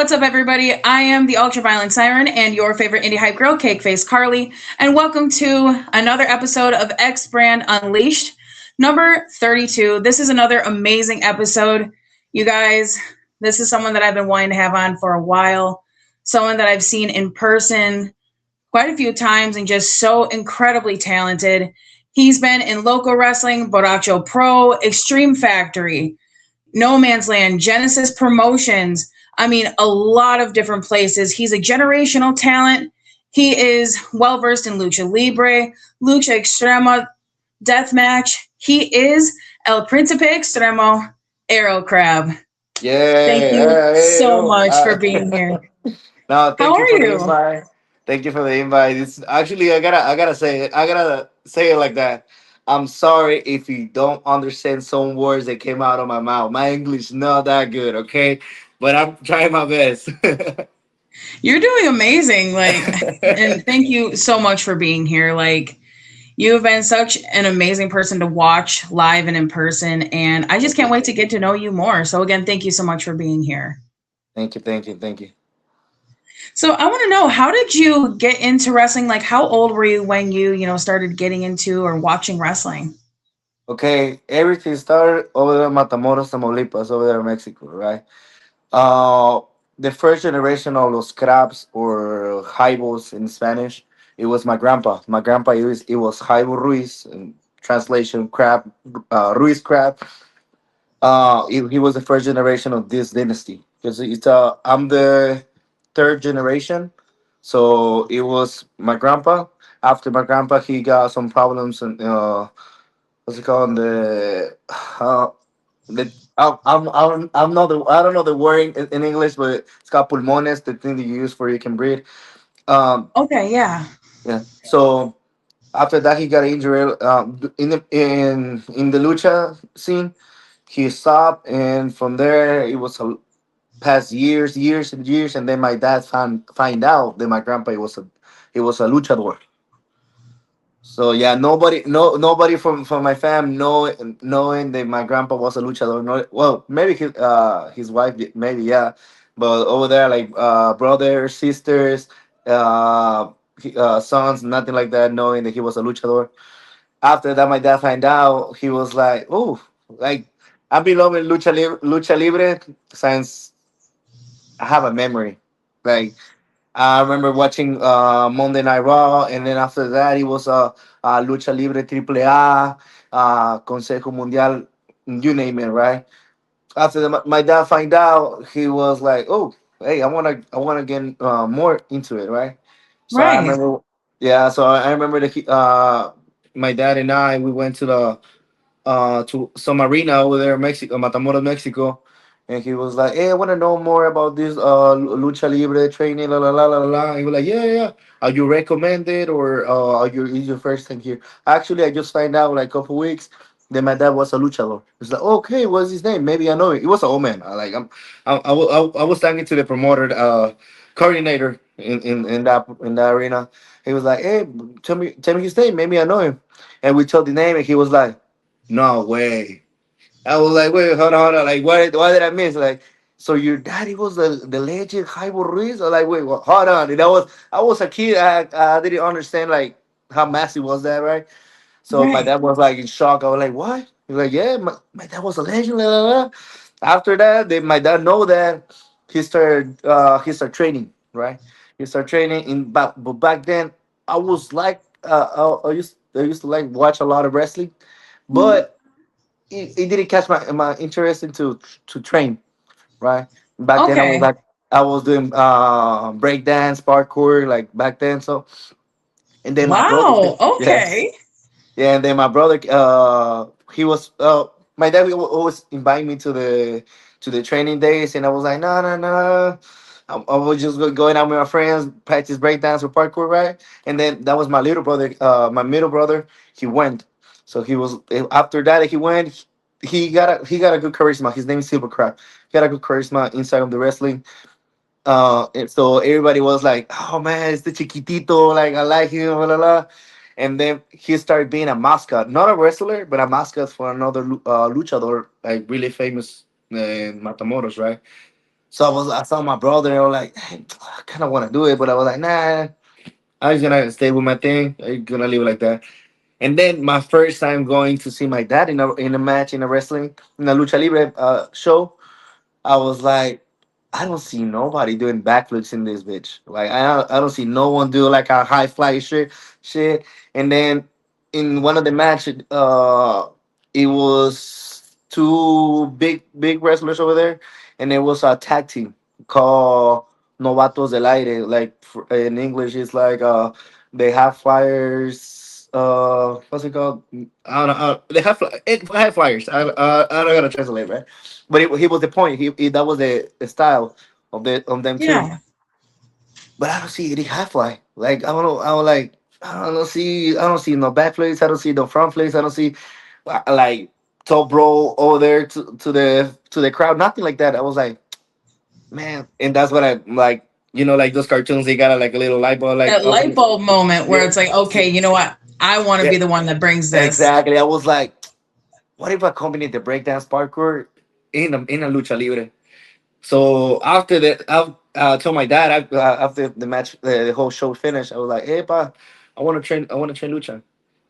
What's up, everybody? I am the ultra-violent siren and your favorite indie hype girl, Kakeface Karleee, and welcome to another episode of X Brand Unleashed, number 32. This is another amazing episode. You guys, this is someone that I've been wanting to have on for a while, someone that I've seen in person quite a few times and just so incredibly talented. He's been in local wrestling, Borracho Pro, Extreme Factory, No Man's Land, Genesis Promotions. I mean, a lot of different places. He's a generational talent. He is well versed in lucha libre, lucha extrema, deathmatch. He is El Principe Extremo, Aerocrab. Thank you Yeah, hey, so no, much for being here. no, How thank you are for the you? invite. Thank you for the invite. It's actually I gotta say it. I gotta say it like that. I'm sorry if you don't understand some words that came out of my mouth. My English not that good, okay? But I'm trying my best. You're doing amazing. And thank you so much for being here. You have been such an amazing person to watch live and in person, and I just Thank can't you, wait to get to know you more. So, again, thank you so much for being here. thank you, thank you, thank you. So, I want to know, how did you get into wrestling? Like, how old were you when you started getting into or watching wrestling? Okay, everything started over there in Matamoros, Tamaulipas, over there in Mexico, right? Uh, the first generation of los crabs or jaibos in Spanish, it was my grandpa. My grandpa it was Jaibo Ruiz, in translation crab, Ruiz crab. He was the first generation of this dynasty because I'm the third generation, so it was my grandpa. After my grandpa, he got some problems and what's it called I'm not I don't know the word in English, but it's called pulmones, the thing that you use for you can breathe. Um, Okay, yeah. yeah. So after that, he got injured. In the lucha scene, he stopped, and from there it was past years and years, and then my dad find out that my grandpa was a luchador. So yeah, nobody from my fam knowing that my grandpa was a luchador. No, well, maybe his wife maybe, yeah, but over there like brothers, sisters, sons, nothing like that, knowing that he was a luchador. After that, my dad find out. He was like, oh, like I've been loving lucha libre since I have a memory. Like I remember watching Monday Night Raw, and then after that, it was Lucha Libre Triple A, Consejo Mundial, you name it, right? After that, my dad find out, he was like, "Oh, hey, I wanna get more into it, right?" So I Right. remember, yeah. So I remember that my dad and I, we went to some arena over there in Mexico, Matamoros, Mexico, and he was like, "Hey, I want to know more about this lucha libre training, la la la la la." He was like, "Yeah, yeah, yeah. Are you recommended or is your first time here?" Actually, I just find out like a couple weeks that my dad was a luchador. It's like, "Okay, what's his name? Maybe I know it." It was an old man. I was talking to the promoter, coordinator in that arena. He was like, "Hey, tell me his name. Maybe I know him." And we told the name, and he was like, "No way." I was like, "Wait, hold on. Like, why did I miss? Like, so your daddy was the legend Jaibo Ruiz?" Or like, wait, hold on. And I was a kid. I didn't understand like how massive was that, right? So my Right. dad was like in shock. I was like, "What?" He's like, "Yeah, my dad was a legend." La, la, la." After that, my dad know that he started training, right? He started training but back then I was like I used to like watch a lot of wrestling, Mhm. but it didn't catch my interest into to train, right? Back then Okay. I was doing break dance, parkour, like back then. So and then my brother, Wow. yes, Okay. yeah, and then my brother, he was my dad will always invite me to the training days, and I was like, no, no, no. I was just going out with my friends, practice breakdance or parkour, right? And then that was my little brother, my middle brother. He went, so he was after that he went. He got a good charisma. His name is Silvercrab. He got a good charisma inside of the wrestling. And so everybody was like, "Oh man, it's the chiquitito. Like I like him." Blah, blah, blah. And then he started being a mascot, not a wrestler, but a mascot for another luchador, like really famous in Matamoros, right? So I saw my brother and I was like, "Hey, I kind of want to do it," but I was like, nah, I'm just gonna stay with my thing. I'm gonna leave it like that. And then my first time going to see my dad in a match in a wrestling in a lucha libre show, I was like, I don't see nobody doing backflips in this bitch. Like I don't see no one do like a high fly shit. And then in one of the matches, it was two big wrestlers over there, and it was a tag team called Novatos del Aire. Like in English, it's like they have flyers. What's it called? I don't know. They have high flyers. I don't gotta translate, right? But he was the point. That was the style of them too. Yeah. But I don't see any high fly. Like I don't know. I was like I don't see no back flips. I don't see no front flips. I don't see like top roll over there to the crowd. Nothing like that. I was like, man, and that's what I like. You know, like those cartoons, they got like a little light bulb, like That light open. bulb moment where Yeah, it's like, okay, you know what? I want to yeah, be the one that brings this. exactly. I was like, what if I combine the breakdance parkour in a lucha libre? So after that, I told my dad after the match, the whole show finished. I was like, "Hey, pa, I want to train. I want to train lucha."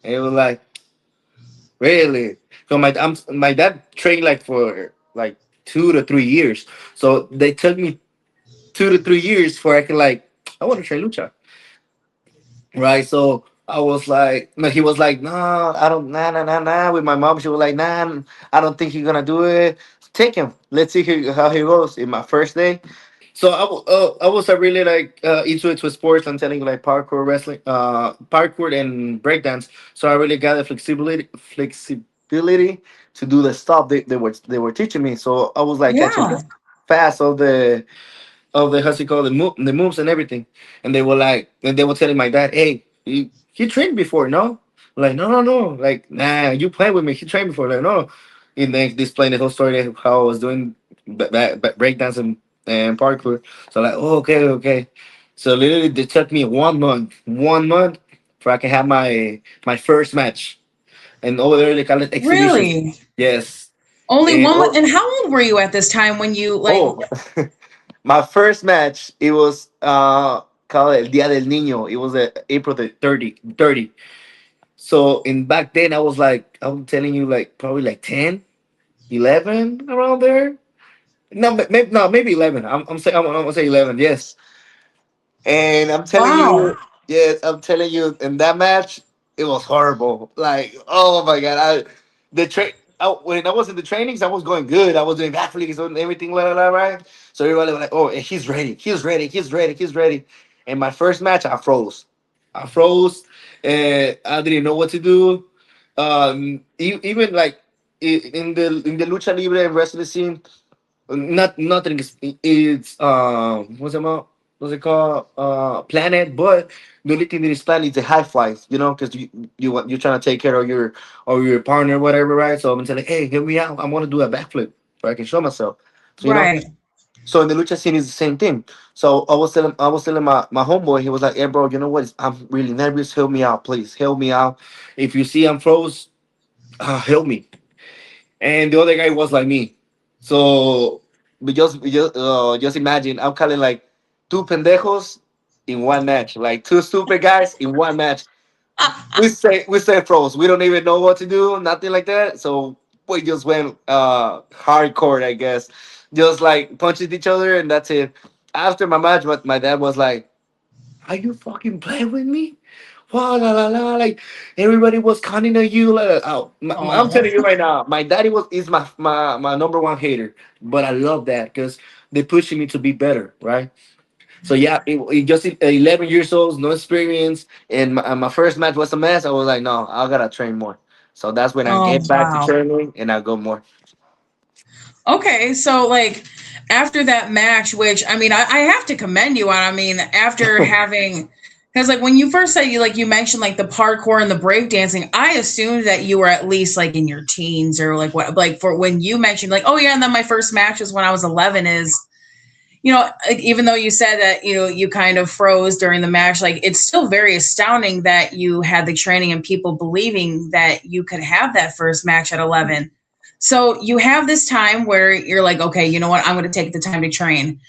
And he was like, "Really?" So my dad trained like for like 2 to 3 years. So they took me 2 to 3 years for I can like I want to train lucha, right? So I was like, no, he was like, "No, I don't, nah." With my mom, she was like, "Nah, I don't think he's gonna do it. Take him. Let's see how he goes." In my first day. So I was really like into sports. I'm telling you, like parkour, wrestling, parkour and breakdance. So I really got the flexibility to do the stuff they were teaching me. So I was like catching Yeah. fast of the how's it called the moves and everything. And they were like, and they were telling my dad, "Hey, he trained before, no?" Like, no. Like, nah, you played with me. He trained before. Like, no. And then explained the whole story of how I was doing breakdance and parkour. So like, oh, okay. So literally, they took me 1 month for I can have my first match. And over there, they call it exhibition. Really? Yes. Only And one month. And how old were you at this time when you like? oh, my first match, it was called El Día del Niño. It was April the 30. So in back then, I was like, I'm telling you, like probably like 10, 11 around there. No, maybe no, maybe 11. I'm gonna say 11. Yes, and I'm telling Wow. you, yes, I'm telling you, in that match, it was horrible. Like, oh my god, the train. When I was in the trainings, I was going good. I was doing backflips and everything, right? So everybody was like, "Oh, he's ready. He's ready." And my first match, I froze. I froze, and I didn't know what to do. Even like in the lucha libre and wrestling scene, nothing is it's what's it called planet, but the only thing that is planned is the high flies, because you're trying to take care of your partner, whatever, right? So I'm telling, hey, help me out. I want to do a backflip so I can show myself. So Right. so in the lucha scene is the same thing. So I was telling my homeboy, he was like, hey bro, you know what, I'm really nervous, help me out, please help me out. If you see I'm froze, help me. And the other guy was like me. So we just imagine I'm calling like two pendejos in one match, like two stupid guys in one match. We say pros. We don't even know what to do, nothing like that. So we just went hardcore, I guess. Just like punches each other and that's it. After my match, my dad was like, "Are you fucking playing with me? Wow, la la la!" Like everybody was counting on you. Like, oh, I'm Oh. telling you right now, my daddy is my number one hater, but I love that because they pushing me to be better, right? So yeah, it just 11 years old, no experience, and my first match was a mess. I was like, no, I gotta train more. So that's when I Oh get back to wow. training and I go more. Okay, so like after that match, which I mean, I have to commend you on. I mean, after having, because like when you first said you mentioned like the parkour and the breakdancing, I assumed that you were at least like in your teens or like what, like for when you mentioned like, oh yeah, and then my first match was when I was 11. Is, like, even though you said that you kind of froze during the match, like it's still very astounding that you had the training and people believing that you could have that first match at 11. So you have this time where you're like, okay, you know what? I'm going to take the time to train.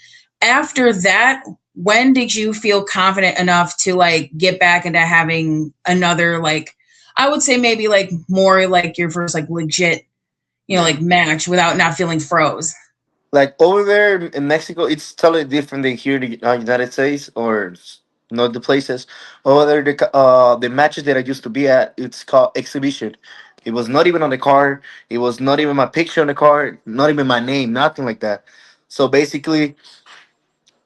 After that, when did you feel confident enough to like get back into having another like I would say maybe like more like your first like legit, like match without not feeling froze? Like over there in Mexico, it's totally different than here in the United States or not the places. Over there, the matches that I used to be at, it's called exhibition. It was not even on the card. It was not even my picture on the card. Not even my name. Nothing like that. So basically,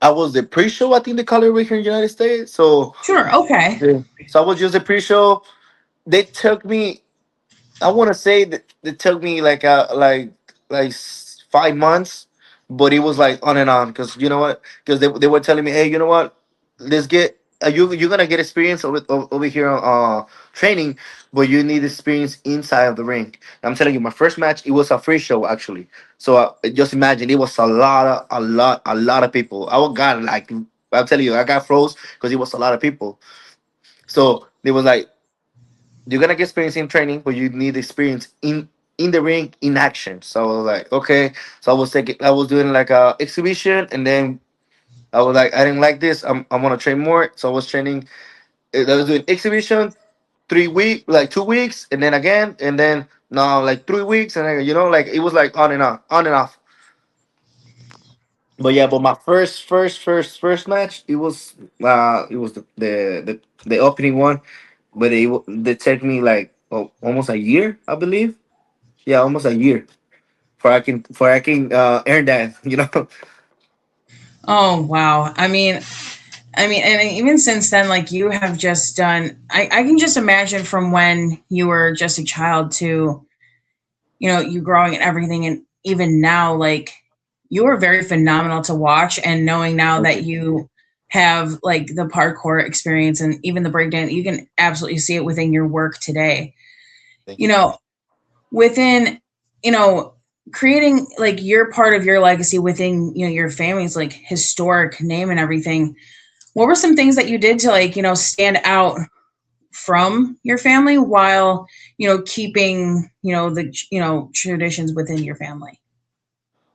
I was the pre-show. I think they call it right here in the United States. So Sure, okay. yeah. So I was just the pre-show. They took me. I want to say that it took me like 5 months, but it was like on and on because you know what? Because they were telling me, hey, you know what? Let's get you're gonna get experience over here training, but you need experience inside of the ring. I'm telling you, my first match it was a free show actually. So just imagine it was a lot of people. I got like I'm telling you, I got froze because it was a lot of people. So they was like you're gonna get experience in training, but you need experience in the ring in action. So I was like, okay. So I was doing like a exhibition, and then I was like, I didn't like this. I want to train more. So I was training. I was doing exhibition 3 week, like 2 weeks, and then again, and then no, like 3 weeks, and then, like it was like on and on and off. But yeah, but my first match, it was the opening one, but they took me like almost a year, I believe. Yeah, almost a year for I can earn that. Oh wow. And even since then, like you have just done, I can just imagine from when you were just a child to, you growing and everything. And even now, like you are very phenomenal to watch. And knowing now Thank that you. you have like the parkour experience and even the breakdance, you can absolutely see it within your work today. Thank You you. know, within, you know, creating like your part of your legacy within, your family's like historic name and everything. What were some things that you did to like, stand out from your family while, keeping, the, traditions within your family?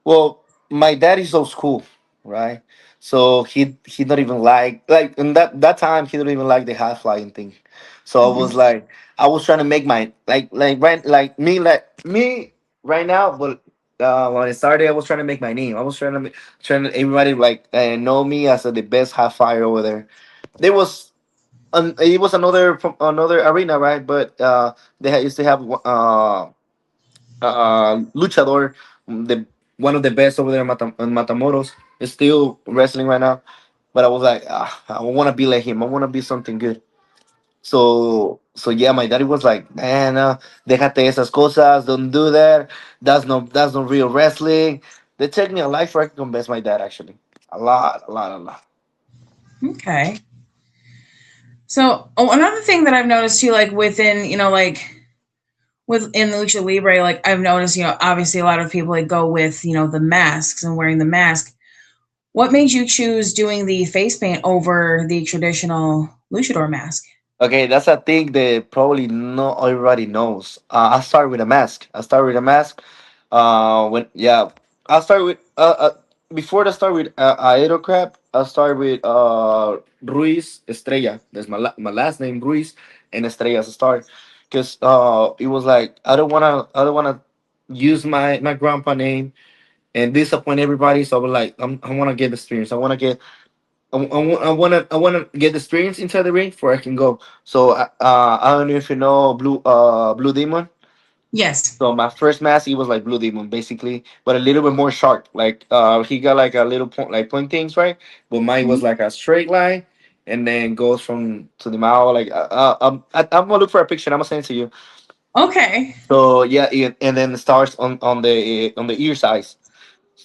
Well, my dad is old school, right? So he not even like in that time he don't even like the high flying thing. So I was Mhm. like I was trying to make my like me right now, but when I started I was trying to make my name. I was trying to everybody like know me as the best high flyer over there. There was it was another arena, right? But used to have luchador, the one of the best over there in Matamoros, is still wrestling right now. But I was like, I want to be like him. I want to be something good. So yeah, my daddy was like, man, déjate esas cosas. Don't do that. That's not real wrestling. They take me a life where I can convince my dad actually. A lot, a lot, a lot. Okay. So another thing that I've noticed too, like within, like within the lucha libre, like I've noticed, obviously a lot of people like go with, the masks and wearing the mask. What made you choose doing the face paint over the traditional luchador mask? Okay, that's a thing that probably not everybody knows. I start with a mask. I start with a mask. When yeah, I start with before I start with Aerocrab, I start with Ruiz Estrella. That's my last name Ruiz and Estrella as a start, because it was like I don't wanna use my grandpa name and disappoint everybody. So I was like I wanna get experience. I want to get the experience inside the ring before I can go. So I don't know if you know Blue Demon. Yes. So my first mask he was like Blue Demon basically, but a little bit more sharp. Like he got like a little point like point things right, but mine was Mhm. like a straight line, and then goes from to the mouth. Like I'm gonna look for a picture. I'm gonna send it to you. Okay. So yeah, and then it starts on the ear size.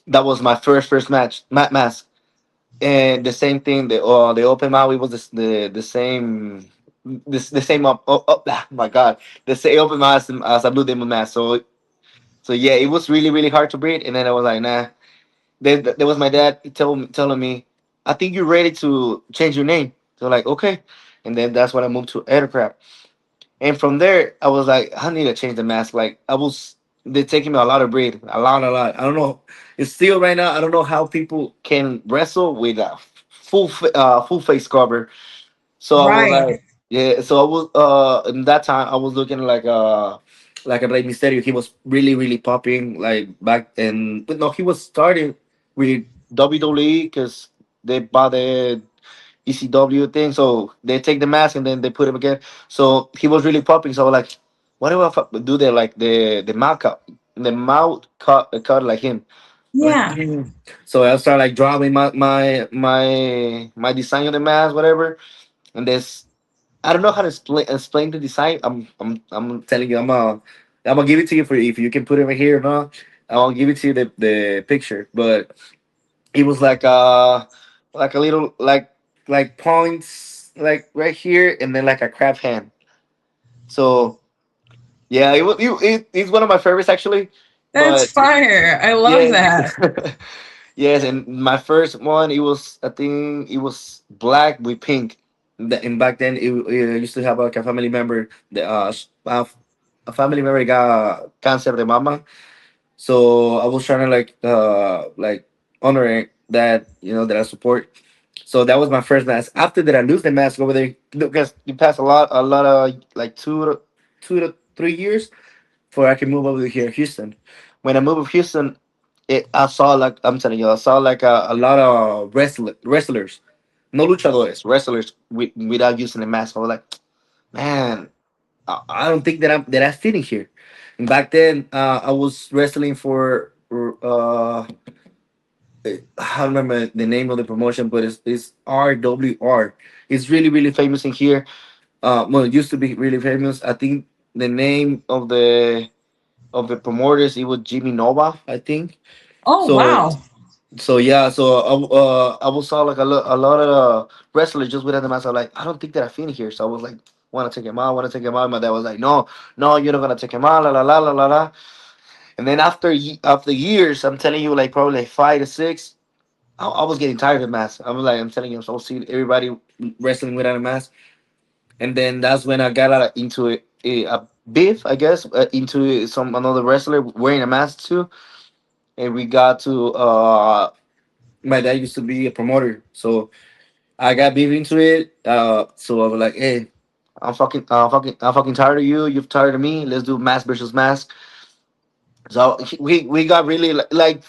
That was my first mask. And the same thing, the open Maui was the same, the same my god, the same open mask as a Blue Demon mask. So yeah, it was really hard to breathe. And then I was like, nah. Then there was my dad telling me, I think you're ready to change your name. So like, okay. And then that's when I moved to Aerocrab. And from there I was like, I need to change the mask. Like I was they're taking me a lot of breed, a lot. I don't know. It's still right now. I don't know how people can wrestle with a full face cover. So I was Right. like, yeah. So I was in that time I was looking like a Rey Mysterio. He was really popping like back then. But no, he was starting with WWE because they bought the ECW thing. So they take the mask and then they put him again. So he was really popping. So I was like, what do I do there? Like the mouth cut like him. I'm like, Yeah. "Mm." So I started like drawing my design of the mask, whatever. And this, I don't know how to explain the design. I'm telling you, I'm gonna give it to you for if you can put it right here or not. I'll give it to you the picture. But it was like a little like points like right here and then like a crab hand. So yeah, it's one of my favorites actually. That's But fire. I love yeah, that. yes, and my first one it was I think it was black with pink. And back then it used to have like a family member a family member got cancer de mama. So I was trying to like honor that that I support. So that was my first mask. After that, I lose the mask over there because you pass a lot of like 2 to 3 years before I can move over here, Houston. When I moved to Houston, I saw like I'm telling you, I saw like a lot of wrestlers, no luchadores, wrestlers without using the mask. I was like, man, I don't think that I fit in here. And back then, I was wrestling for I don't remember the name of the promotion, but it's RWR. It's really famous in here. Well, it used to be really famous. I think the name of the promoters it was Jimmy Nova, I think. Oh, So wow. yeah, so I was saw like a lot of wrestlers just without the mask. I was like, I don't think that I fit in here. So I was like, want to take him out, want to take him out. My dad was like, no, you're not gonna take him out, la. And then after years, I'm telling you, like probably like 5 to 6, I was getting tired of the mask. I'm telling you, so see everybody wrestling without a mask. And then that's when I got into a beef, I guess, into some another wrestler wearing a mask too. And we got to my dad used to be a promoter, so I got beef into it. So I was like, hey, I'm fucking tired of you. You've tired of me. Let's do mask versus mask. So we got really like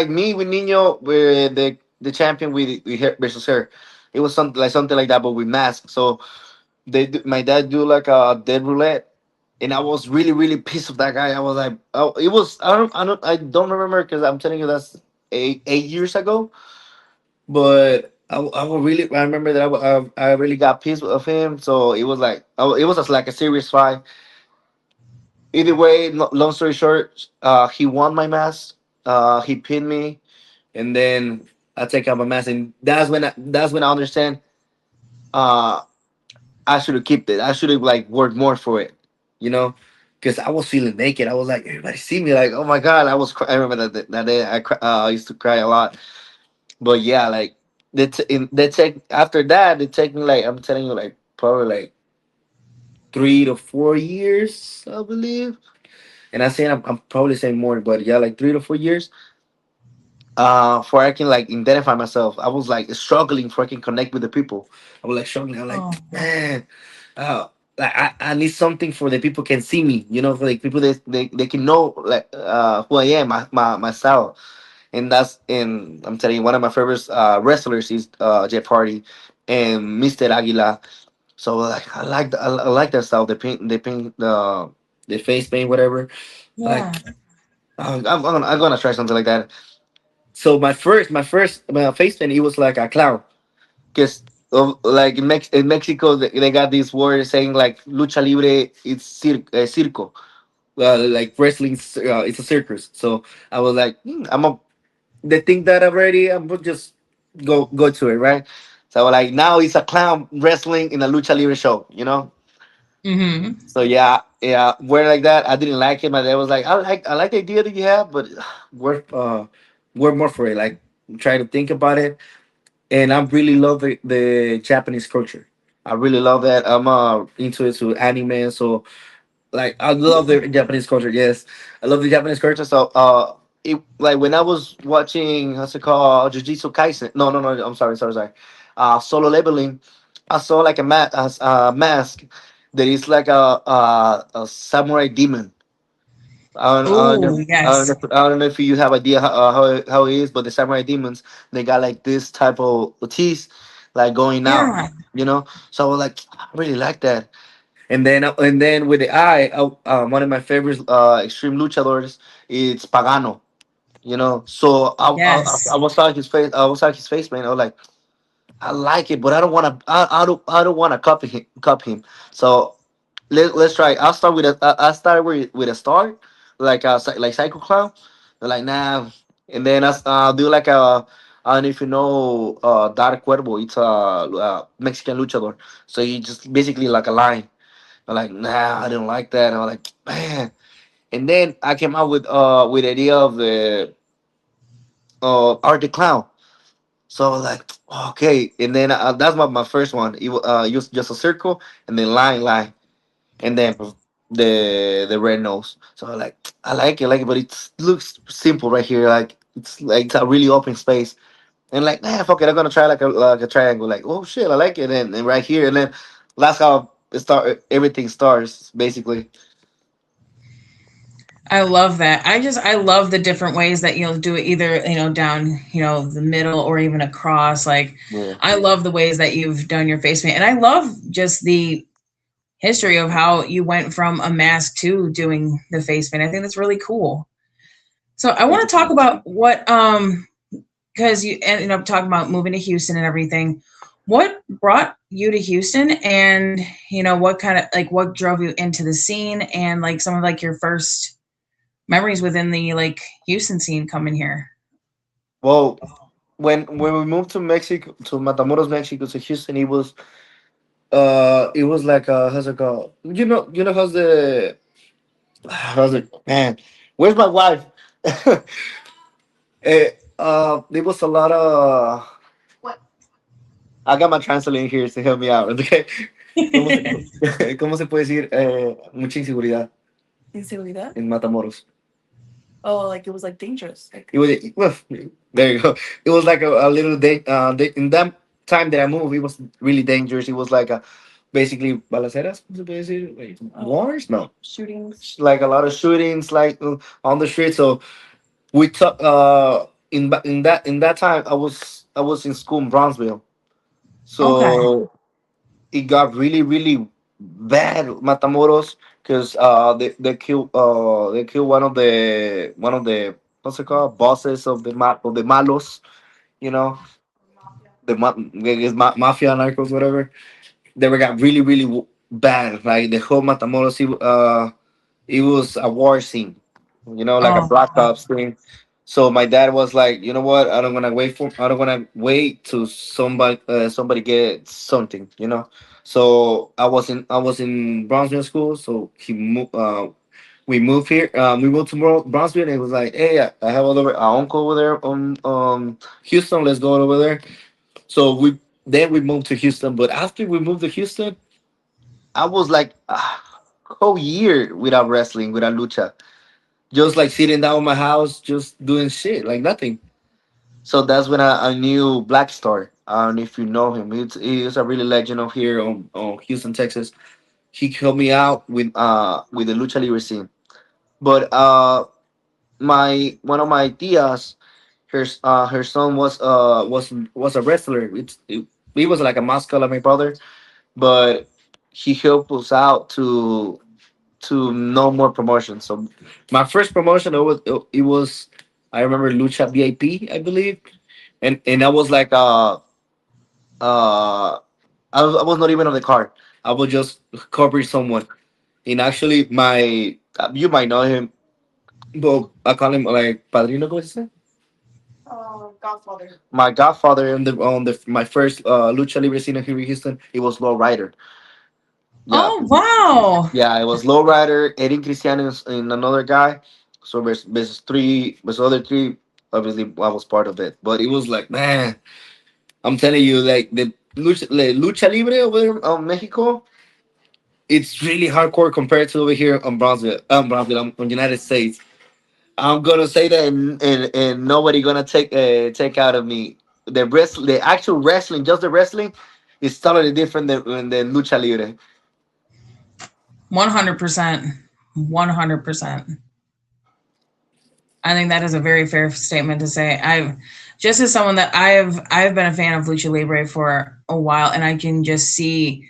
me with Nino, we're the champion with her versus her. It was something like that, but with masks. So my dad do like a dead roulette, and I was really pissed of that guy. I was like, oh, it was I don't remember because I'm telling you that's 8 years ago. But I will really I remember that I really got pissed of him. So it was like it was just like a serious fight. Either way, long story short, he won my mask. He pinned me, and then I take out my mask, and that's when I understand. Uh, I should have kept it. I should have like worked more for it, you know, because I was feeling naked. I was like, everybody see me, like, oh my god, I remember that day. I used to cry a lot, but yeah, like they take after that. They take me like I'm telling you, like probably like 3 to 4 years, I believe. And I'm probably saying more, but yeah, like 3 to 4 years. For I can like identify myself. I was like struggling for I can connect with the people. I was like struggling. I'm like, Oh, man, uh, like I need something for the people can see me. You know, for like people they can know like who I am, my style. And I'm telling you, one of my favorite wrestlers is Jeff Hardy and Mr. Aguila. So like I like that style. The paint the face paint whatever. Like yeah. I'm gonna try something like that. So my face paint it was like a clown because like in Mexico they got this word saying like lucha libre it's circo, like wrestling it's a circus. So I was like they think that already. I'm gonna just go to it, right? So like now it's a clown wrestling in a lucha libre show, you know. Mm-hmm. So yeah, word like that. I didn't like it. My dad was like, I like the idea that you have, but work work more for it. Like try to think about it. And I really love the Japanese culture. I really love that. I'm into it to anime, so Like I love the Japanese culture. Yes, I love the Japanese culture. So like when I was watching, how's it called, Jujutsu Kaisen. No, no, no. I'm sorry, sorry, sorry. Solo Leveling. I saw like a mask that is like a samurai demon. I don't Oh, know. yes. I don't know if you have idea how it is, but the samurai demons, they got like this type of teeth, like going out, Yeah. you know. So I was like, I really like that. And then with the eye, one of my favorite extreme luchadors, it's Pagano. You know, so I Yes. was like his face. I was like his face, man. I was like, I like it, but I don't want to. I don't want to copy him. Copy him. So let's try. I'll start with I'll start with a star, like like Psycho Clown. They're like nah, and then I'll do like a. I don't know if you know Dark Cuervo. It's a Mexican luchador. So he just basically like a lion. I'm like, nah, I didn't like that. I'm like, man. And then I came out with the idea of the Art the Clown. So I was like, okay. And then that's my first one. It used just a circle and then line, and then the red nose. So I like it, but it looks simple right here. Like it's a really open space. And like, nah, fuck it, I'm gonna try like a triangle. Like, oh shit, I like it. And right here, and then that's how everything starts basically. I love that. I love the different ways that you'll do it, either, down, the middle or even across. Like, Yeah. I love the ways that you've done your face paint. And I love just the history of how you went from a mask to doing the face paint. I think that's really cool. So I Thank want you to so talk much. about what because you ended up talking about moving to Houston and everything. What brought you to Houston, and what kind of, like, what drove you into the scene, and like some of like your first memories within the, like, Houston scene coming here. Well, when we moved to Mexico, to Matamoros, Mexico, to Houston, it was like how's it called? You know how's it, man? Where's my wife? There was a lot of. I got my translator here to help me out. Okay, ¿cómo se, cómo se puede decir mucha inseguridad Inseguridad? en Matamoros? Oh, like it was like dangerous. Like, It was well, there you go. It was like a little in that time that I moved, it was really dangerous. It was like a basically balaceras. ¿Cómo se puede decir? Like, wars? No, shootings. like a lot of shootings, like on the street. So we took in that time, I was in school in Bronzeville. Okay. So it got really bad Matamoros because they kill one of the what's it called, bosses of of the malos, you know, I guess mafia narcos, whatever. They were got really bad. Like the whole Matamoros, it was a war scene, like a Oh, black ops thing. So my dad was like, you know what? I don't wanna wait till somebody gets something, So I was in Brownsville school. So we moved here. We moved to Brownsville, and it was like, hey, I have our uncle over there on Houston. Let's go over there. So we moved to Houston. But after we moved to Houston, I was like a whole year without wrestling, without lucha, just like sitting down in my house, just doing shit, like nothing. So that's when I knew Black Star. I don't know if you know him. He's a really legend of here on Houston, Texas. He helped me out with the lucha libre scene. But my one of my tias, her son was a wrestler. He was like a mascot like my brother, but he helped us out to no more promotions. So my first promotion, it was, I remember, Lucha VIP, I believe, and I was like I was not even on the card. I was just covering someone. And actually, my you might know him, but I call him like Padrino. ¿Cómo se dice? Godfather. My godfather on the my first lucha libre scene here in Houston. It was Low Rider. Yeah, oh, wow. yeah, it was Low Rider, Eddie Cristiano, and another guy. So there's other three. Obviously, I was part of it, but it was like, man, I'm telling you, like the lucha libre over there, Mexico. it's really hardcore compared to over here on Brownsville, on United States. I'm gonna say that, and nobody gonna take out of me. The actual wrestling, just the wrestling, is totally different than lucha libre. 100%. 100%. I think that is a very fair statement to say. I've just as someone that I've been a fan of lucha libre for a while, and I can just see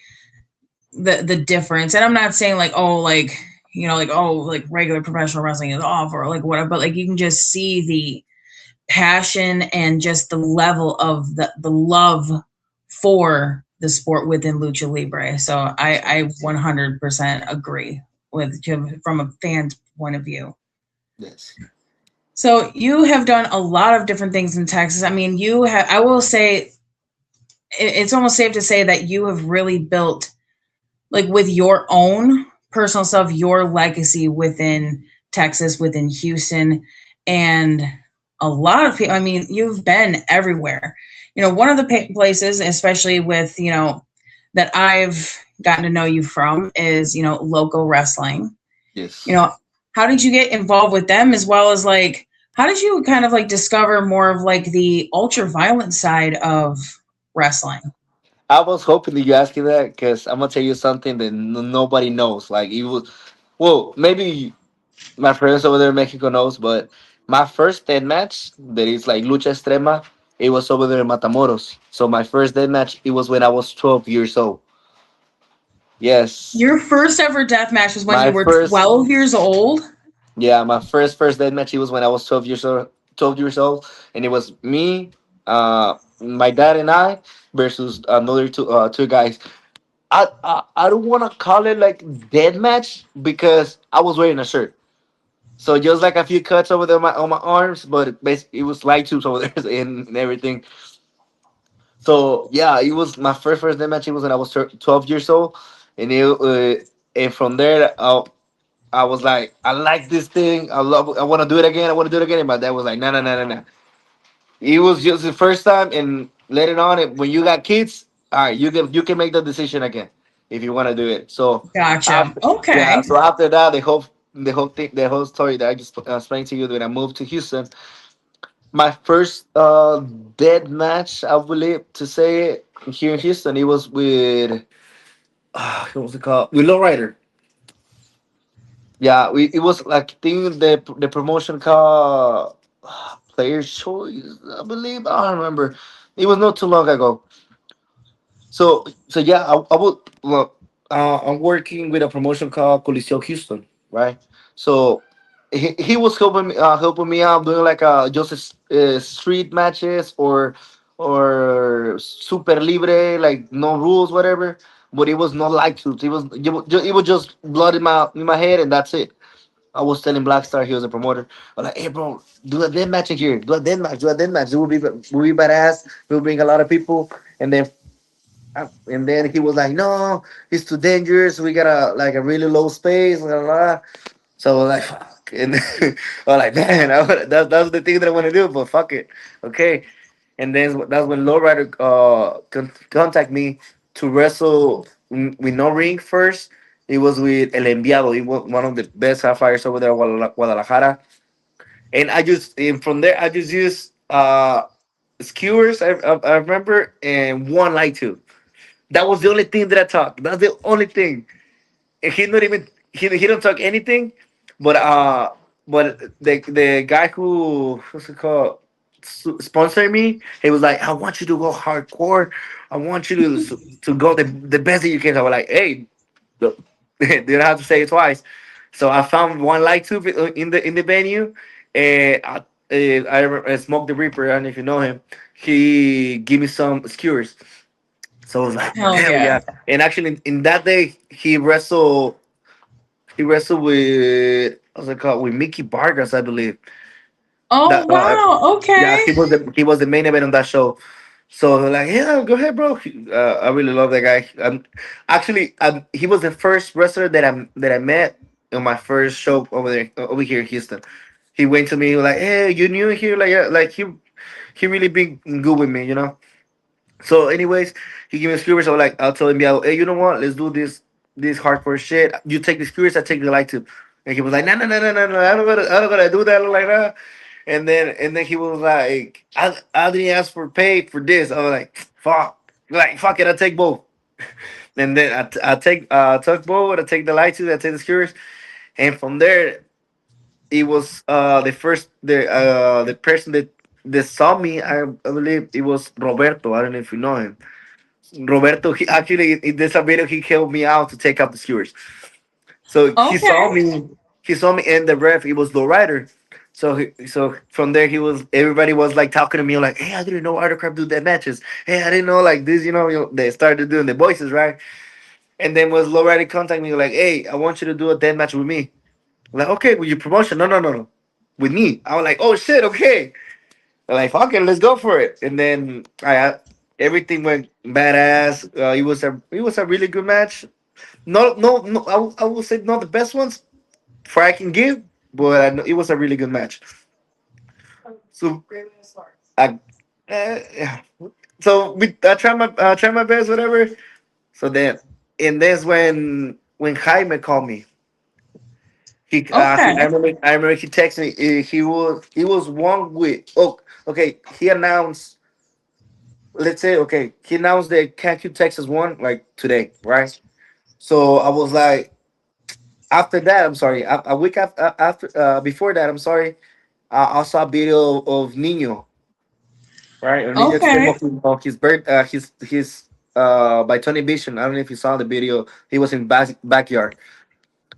the difference. And I'm not saying like, oh, like, like, oh, like regular professional wrestling is off or like whatever, but like you can just see the passion and just the level of the love for the sport within lucha libre. So I 100% agree with Jim from a fan's point of view. Yes. So you have done a lot of different things in Texas. I mean, you have. I will say it's almost safe to say that you have really built, like, with your own personal stuff, your legacy within Texas, within Houston, and a lot of people. I mean, you've been everywhere. One of the places, especially with that I've gotten to know you from, is local wrestling. Yes. you know how did you get involved with them, as well as like how did you kind of like discover more of like the ultra violent side of wrestling? I was hoping that you asked me that because I'm gonna tell you something that nobody knows. Like it was, well, maybe my friends over there in Mexico knows, but my first dead match that is like lucha extrema, it was over there in Matamoros. So my first dead match, it was when I was 12 years old. Yes, Your first ever death match was when my you were first, 12 years old. yeah, my first dead match, it was when I was 12 years old. 12 years old, and it was me, my dad and I versus another two guys. I don't want to call it like dead match because I was wearing a shirt. So just like a few cuts over there on my arms, but basically it was light tubes over there and everything. So yeah, it was my first day match. It was when I was 12 years old, and and from there I was like, I like this thing. I want to do it again. I want to do it again. And my dad was like, no, no, no, no, no. It was just the first time, and later on, when you got kids, all right, you can make the decision again if you want to do it. So Gotcha. after, yeah, Okay. so after that, the whole story that I just explained to you when I moved to Houston, my first dead match, I believe to say it, here in Houston, it was with what was it called? With Lowrider. Yeah, it was like thing the promotion called Player's Choice, I believe. I don't remember. It was not too long ago. So yeah, I would look. I'm working with a promotion called Coliseo Houston, right? So he was helping me out doing like just street matches or super libre, like no rules, whatever. But it was not like to. It was just blood in my head, and that's it. I was telling Blackstar, he was a promoter. I'm like, hey, bro, do a dead match in here. Do a dead match. Do a dead match. It will be badass. We'll bring a lot of people. And then he was like, no, it's too dangerous. We got a really low space. Blah, blah, blah. So I was like, fuck. And I was like, man, that's the thing that I want to do. But fuck it. Okay. And then that's when Lowrider contact me to wrestle with no ring first. It was with El Enviado. He was one of the best fighters over there in Guadalajara. And from there, I just used skewers, I remember, and one light tube. That was the only thing that I talked. That's the only thing. And he don't talk anything, but the guy who what's it called sponsored me, he was like, I want you to go hardcore. I want you to go the best that you can. I was like, hey, look, you don't have to say it twice. So I found one light tube in the venue, and I smoked the Reaper. I don't know if you know him. He gave me some skewers. So I was like, Hell hell yeah. yeah! And actually, in that day, he wrestled with what's it called, with Mickey Vargas, I believe. Oh That wow. yeah, Okay. he was the main event on that show. So they're like, yeah, go ahead, bro. I really love that guy. Actually, he was the first wrestler that I met on my first show over here in Houston. He went to me like, hey, you new here? Like, yeah, like he really been good with me. So, anyways, he gave me a few. So, like, I'll tell him, yeah, hey, you know what? Let's do this. this hardcore shit. You take the skewers, I take the light tube. And he was like, no, no, no, no, no, no, I don't gonna do that like that. And then he was like, I didn't ask for pay for this. I was like, fuck it, I take both. And then I take took both, I take the light tube, I take the skewers, and from there it was the person that saw me. I believe it was Roberto. I don't know if you know him. Roberto, he actually in this video he helped me out to take out the skewers. So Okay. he saw me, and the ref. It was lowrider. So from there everybody was like talking to me like, hey, I didn't know Aerocrab do that matches. Hey, I didn't know like this. They started doing the voices right, and then was lowrider contact me like, hey, I want you to do a dead match with me. I'm like, okay, with your promotion? No, no, no, no, with me. I was like, oh shit, okay. I'm like, fuck it, let's go for it. And then everything went badass. It was a really good match. No, no, no. I will say not the best ones for I can give, but I know it was a really good match. So I, yeah. I try my best, whatever. So then, and that's when Jaime called me. Okay. I remember he texted me. He was one with. Oh, okay. He announced. Let's say okay. He announced the CanQ Texas one like today, right? So I was like, after that, I'm sorry. A week after before that, I'm sorry. I saw a video of Nino, right? Or Nino Okay. Extremo of his birth, his by Tony Vision. I don't know if you saw the video. He was in backyard.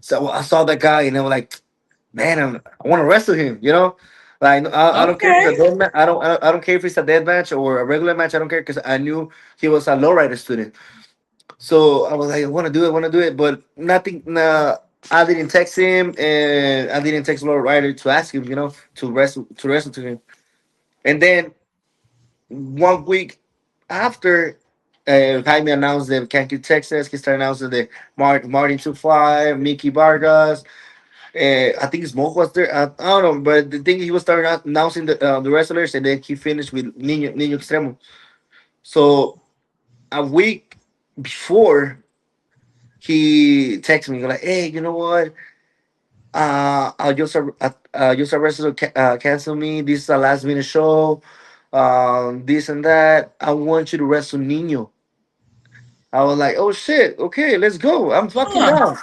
So I saw that guy, and I was like, man, I want to wrestle him. Like I don't care if it's a Okay. dead match. I don't care if it's a dead match or a regular match. I don't care because I knew he was a lowrider student. So I was like, I want to do it, but nothing. Nah, I didn't text him, and I didn't text lowrider to ask him, to wrestle to him. And then 1 week after Jaime announced the Cancun, Texas, he started announcing the Martin 25, Mickey Vargas. I think Smoke was there. I don't know, but the thing he was starting out announcing the wrestlers, and then he finished with Niño Extremo. So a week before, he texted me like, "Hey, you know what? Just a wrestler cancel me. This is a last minute show. This and that. I want you to wrestle Nino." I was like, "Oh shit, okay, let's go. I'm fucking Huh. down.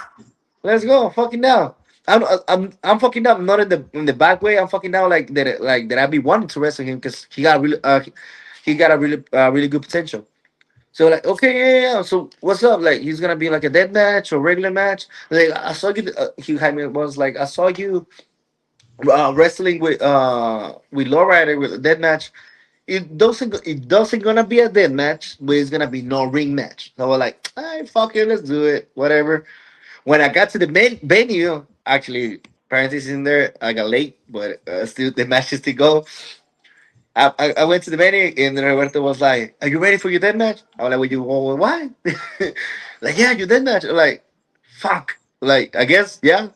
Let's go. I'm fucking down. I'm fucking down. Not in the back way. I'm fucking down like that. I be wanting to wrestle him because he got a really good potential. So like, okay, yeah, yeah, yeah. So what's up? Like, he's gonna be like a dead match or regular match. Like, I saw you. He had me was like, I saw you wrestling with Lowrider with a dead match. It doesn't gonna be a dead match, but it's gonna be no ring match. So I was like, hey, fuck it, let's do it, whatever. When I got to the venue, actually, parentheses in there, I got late, but still the match is to go. I went to the venue, and then Roberto was like, "Are you ready for your dead match?" I was like, "Well, you want why?" Like, yeah, your dead match. I'm like, fuck. Like, I guess, yeah.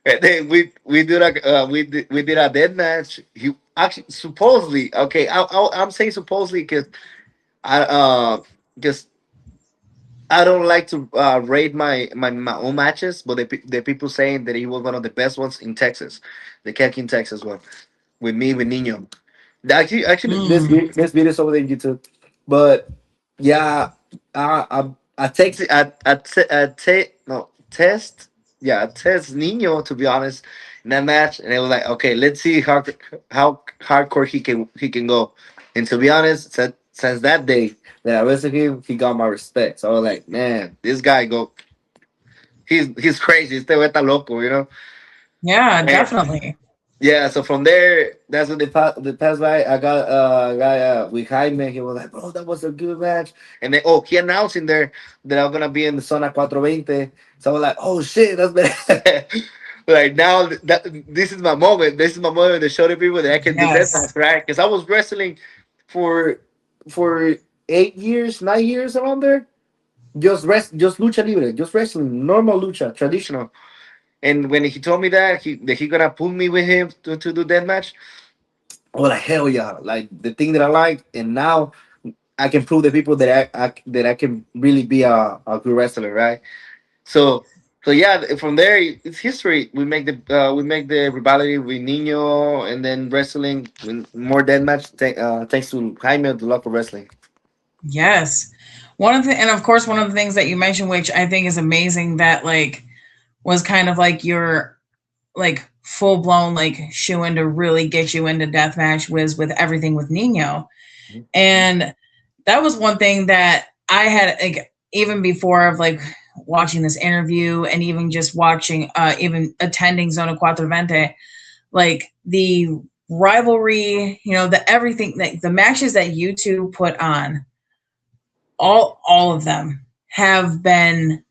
And then we did a dead match. He actually supposedly, okay. I'm saying supposedly because I because I don't like to rate my own matches, but the people saying that he was one of the best ones in Texas, the Kakeface Texas one with me with Nino. Actually, Mm. this video's over there in YouTube. But yeah, I text no test I test Nino, to be honest, in that match, and it was like, okay, let's see how hardcore he can go. And to be honest, since that day that I wrestled him, he got my respect. So I was like, man, this guy go, he's crazy. Este güey está loco. Yeah, And definitely. yeah, so from there, that's when the pass by. I got a guy with Jaime. He was like, "Bro, that was a good match." And then, he announced in there that I'm gonna be in the Zona 420. So I was like, "Oh shit, that's bad." Like now, this is my moment. This is my moment to show the people that I can do that Yes. match, right? Because I was wrestling for for 8 years, 9 years around there. Just lucha libre, just wrestling, normal lucha, traditional. And when he told me that he gonna pull me with him to do that match, I was like, hell yeah! Like the thing that I like, and now I can prove the people that I can really be a good wrestler, right? So so yeah, from there it's history. We make the rivalry with Nino, and then wrestling more death match thanks to Jaime of the local wrestling. Yes. One of the and of course one of the things that you mentioned, which I think is amazing, that like was kind of like your like full blown like shoe in to really get you into deathmatch was with everything with Nino. And that was one thing that I had like even before of like watching this interview and even just watching even attending Zona Cuatro Vente, like the rivalry, the everything that the matches that you two put on, all of them have been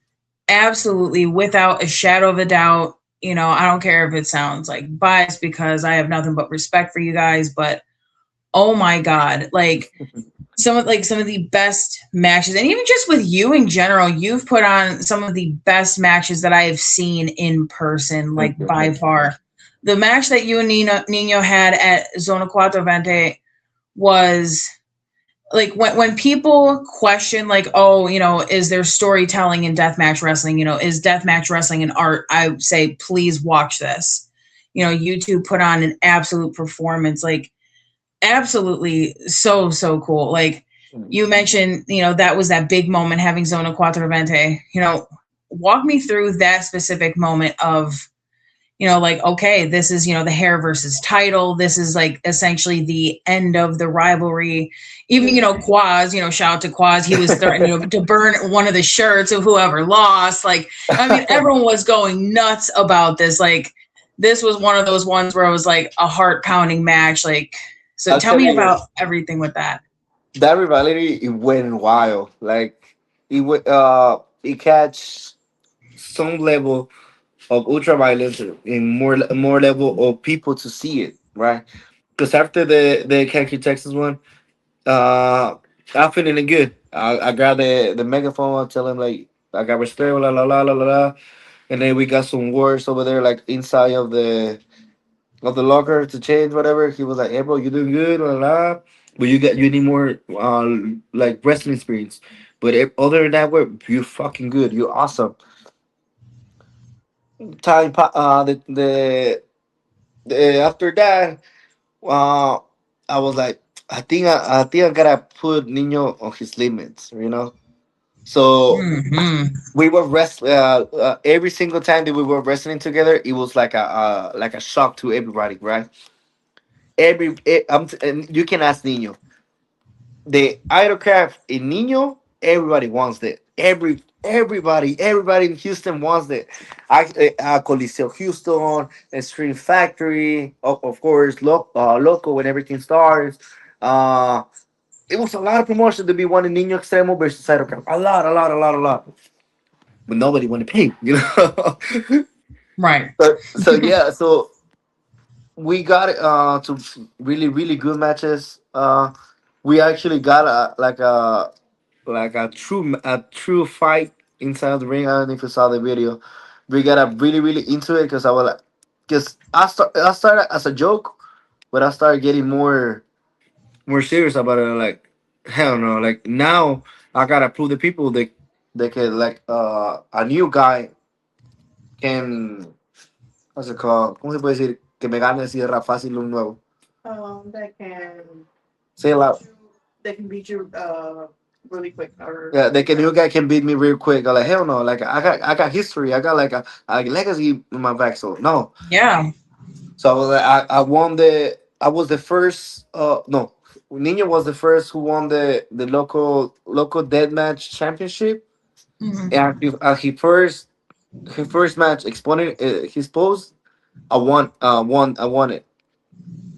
absolutely without a shadow of a doubt. I don't care if it sounds like biased because I have nothing but respect for you guys, but oh my god, like some of the best matches, and even just with you in general, you've put on some of the best matches that I have seen in person, like Thank you, by thank you. far. The match that you and Nino had at Zona Cuatro Vente was like when people question like, oh, is there storytelling in deathmatch wrestling, is deathmatch wrestling an art, I say please watch this. You two put on an absolute performance, like absolutely so cool. Like you mentioned, that was that big moment having Zona Cuatro Vente. Walk me through that specific moment of, like, okay, this is, the hair versus title. This is like essentially the end of the rivalry. Even, Quaz, shout out to Quaz. He was threatening, to burn one of the shirts of whoever lost. Like, I mean, everyone was going nuts about this. Like, this was one of those ones where it was like a heart pounding match. Like, so tell me Actually, about everything with that. that rivalry it went wild. Like it catch some level of ultra violence and more level of people to see it, right? Because after the Kankakee Texas one, I'm feeling it good. I grab the megaphone, I tell him like I got respect, la la la la la la, and then we got some words over there like inside of the locker to change whatever. He was like, "Hey, bro, you doing good, la la la, but you need more like wrestling experience. But other than that, you're fucking good. You're awesome." The after that, uh, I was like, I think I gotta put Nino on his limits, you know. So Hmm. we were wrestling every single time that we were wrestling together. It was like a shock to everybody, right? And you can ask Nino. The Aerocrab in Nino, everybody wants that. Everybody in Houston wants that. Coliseo Houston, Stream Factory, of course, Loco when everything starts. Uh, it was a lot of promotion to be one in Nino Extremo versus Aerocrab. A lot. But nobody want to pay, you know. Right. So yeah, so we got to really good matches. We actually got a true fight inside the ring. I don't know if you saw the video. We got really into it because I started as a joke, but I started getting more serious about it. Like hell no, like now I gotta prove the people that they can like a new guy can what's it called? ¿Cómo se puede decir que me gane así de rap fácil un nuevo? That can Say it loud. beat you really quick or Yeah, like a new guy can beat me real quick. I'm like, hell no. Like I got history. I got like a legacy in my back. So no. Yeah. So I was like, I won I was the first. No, Nino was the first who won the local deathmatch championship. Hmm. And his first match exponent his pose. I won it.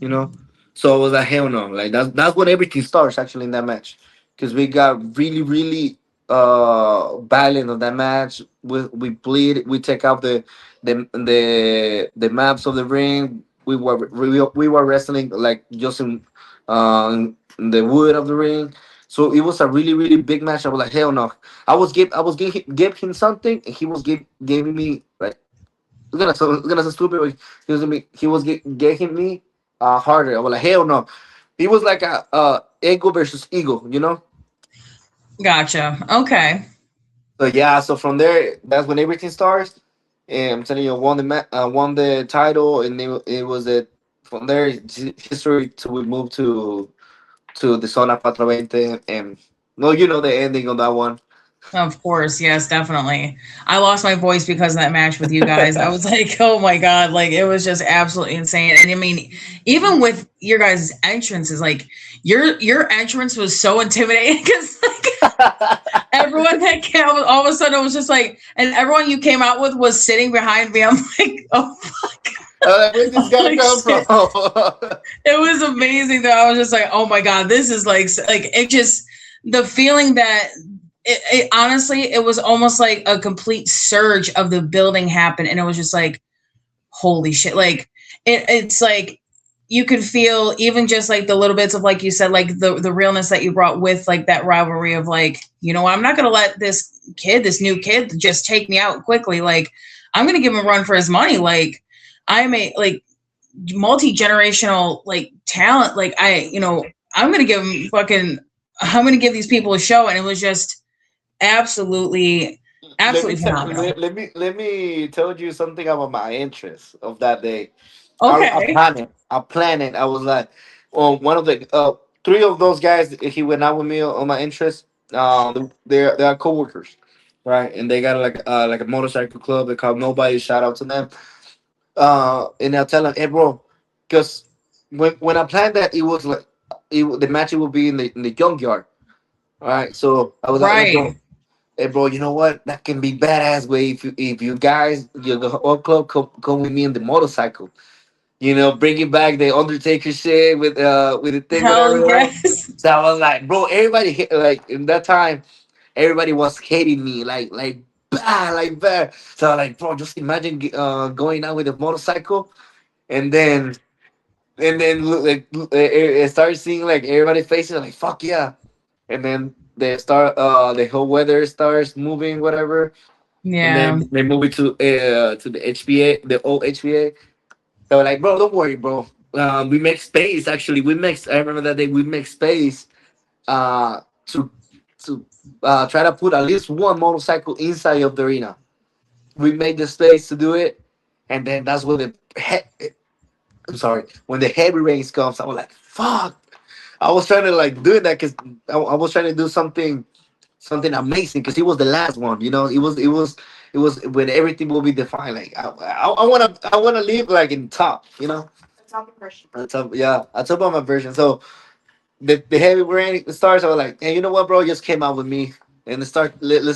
You know. So I was like, hell no. Like that's when everything starts actually in that match, because we got really violent on that match. We bleed. We take out the maps of the ring. We were wrestling like just in the wood of the ring. So it was a really big match. I was like, hell no. I was give him something, and he was giving me like it's gonna sound stupid, but he was getting me harder. I was like, hell no. He was like a ego versus ego, you know? Gotcha. Okay. So yeah, so from there, that's when everything starts. And I'm telling you, won the title, and it was it. From there, it's history to we moved to the Zona 420, and no, you know the ending on that one. Of course, yes, definitely. I lost my voice because of that match with you guys. I was like, oh my god, like it was just absolutely insane. And I mean, even with your guys' entrances, like your entrance was so intimidating because like everyone that came out, all of a sudden it was just like, and everyone you came out with was sitting behind me. I'm like, oh, Like, where this guy like come from? shit. It was amazing though. I was just like, oh my god, this is like it just the feeling that it honestly it was almost like a complete surge of the building happened, and it was just like holy shit, like it's like you could feel even just like the little bits of like you said like the realness that you brought with like that rivalry of like you know I'm not gonna let this new kid just take me out quickly, like I'm gonna give him a run for his money, like I'm a like multi-generational like talent, like I'm gonna give them fucking I'm gonna give these people a show, and it was just absolutely absolutely phenomenal. Let me tell you something about my interest of that day. I Okay. planned it. I planned it. I was like, one of the three of those guys. He went out with me on my interest. They are coworkers, right? And they got like a motorcycle club. They call Nobody. Shout out to them. And I'll tell them, hey, bro, because when I planned that, it was like the match will be in the junkyard. All right, so I was like, Right. hey, bro, you know what? That can be badass way if you guys, the whole club come with me in the motorcycle. You know, bringing back the Undertaker shit with the thing, Hell whatever, right? yes. So I was like, bro, everybody like in that time, everybody was hating me, like bah, like bad. So I was like, bro, just imagine going out with a motorcycle, and then it started seeing like everybody faces like fuck yeah, and then the whole weather starts moving whatever, and Yeah. then they move it to the HPA, the old HPA. They were like, bro, don't worry, bro. We make space. Actually, we make. I remember that day we make space uh, to try to put at least one motorcycle inside of the arena. We made the space to do it, and then that's when I'm sorry, when the heavy rains comes, I was like, fuck. I was trying to like do that because I was trying to do something amazing because it was the last one. You know, it was when everything will be defined. Like I wanna live like in top. You know. Top impression. On top, yeah, on top of my version. So the heavy rain starts. I was like, hey, you know what, bro? Just came out with me. And let's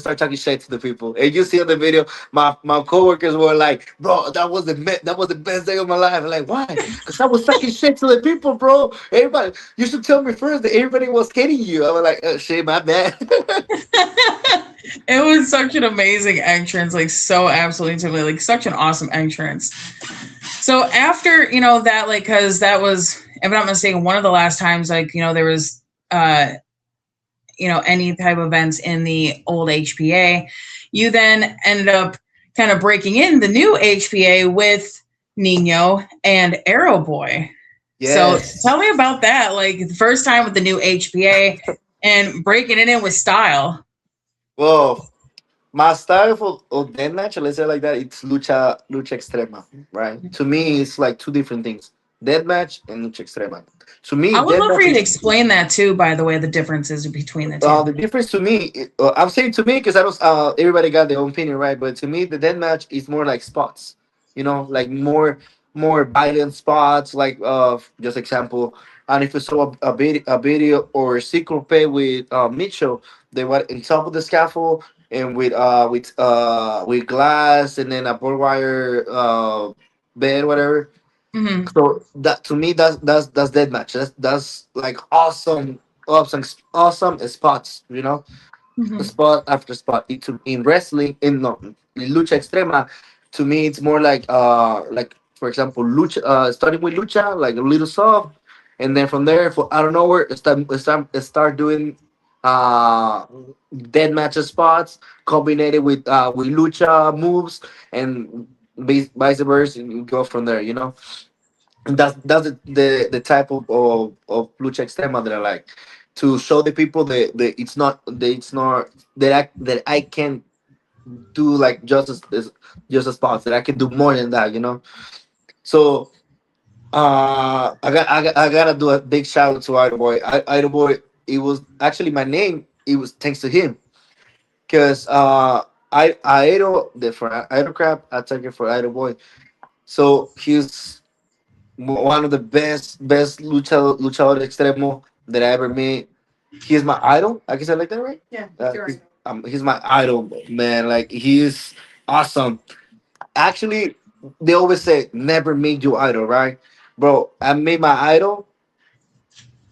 start talking shit to the people. And you see on the video, my coworkers were like, "Bro, that was the best day of my life." I'm like, why? Because I was talking shit to the people, bro. Everybody, you should tell me first that everybody was hating you. I was like, oh, shit, my bad. It was such an amazing entrance, like so absolutely intimidating, like such an awesome entrance. So after, that, like, cause that was, if I'm not mistaken, one of the last times, like, there was, any type of events in the old HPA, you then ended up kind of breaking in the new HPA with Nino and Arrow Boy. So tell Yes. me about that, like the first time with the new HPA and breaking it in with style. Well, my style of death match, let's say like that, it's lucha extrema, right? To me, it's like two different things: death match and lucha extrema. To me, I would death love for match you to is explain that too, by the way, the differences between the two. the difference to me. I'm saying to me because I don't. Everybody got their own opinion, right? But to me, the death match is more like spots. You know, like more violent spots. Like just example, and if you saw a video or a secret pay with Mitchell, they were in top of the scaffold and with glass and then a barbed wire bed, whatever. Hmm. So that to me, that's dead match. That's like awesome spots. You know, Hmm. spot after spot. In wrestling, in no, in lucha extrema, to me it's more like for example lucha. Starting with lucha, like a little soft, and then from there, for out of nowhere, start doing uh dead matches spots combined with lucha moves and vice versa, and you go from there. You know, and that's the type of lucha extrema that I like to show the people that it's not that I can do like just a spots, that I can do more than that, So I gotta do a big shout out to Idol Boy. Idol Boy, it was actually my name. It was thanks to him, because I Idol the for Aerocrab, I took it for Idol Boy. So he's one of the best luchador extremo that I ever met. He's my idol. I can say it like that, right? Yeah, He's, he's my idol, man. Like, he's awesome. Actually, they always say never meet your idol, right? Bro, I made my idol,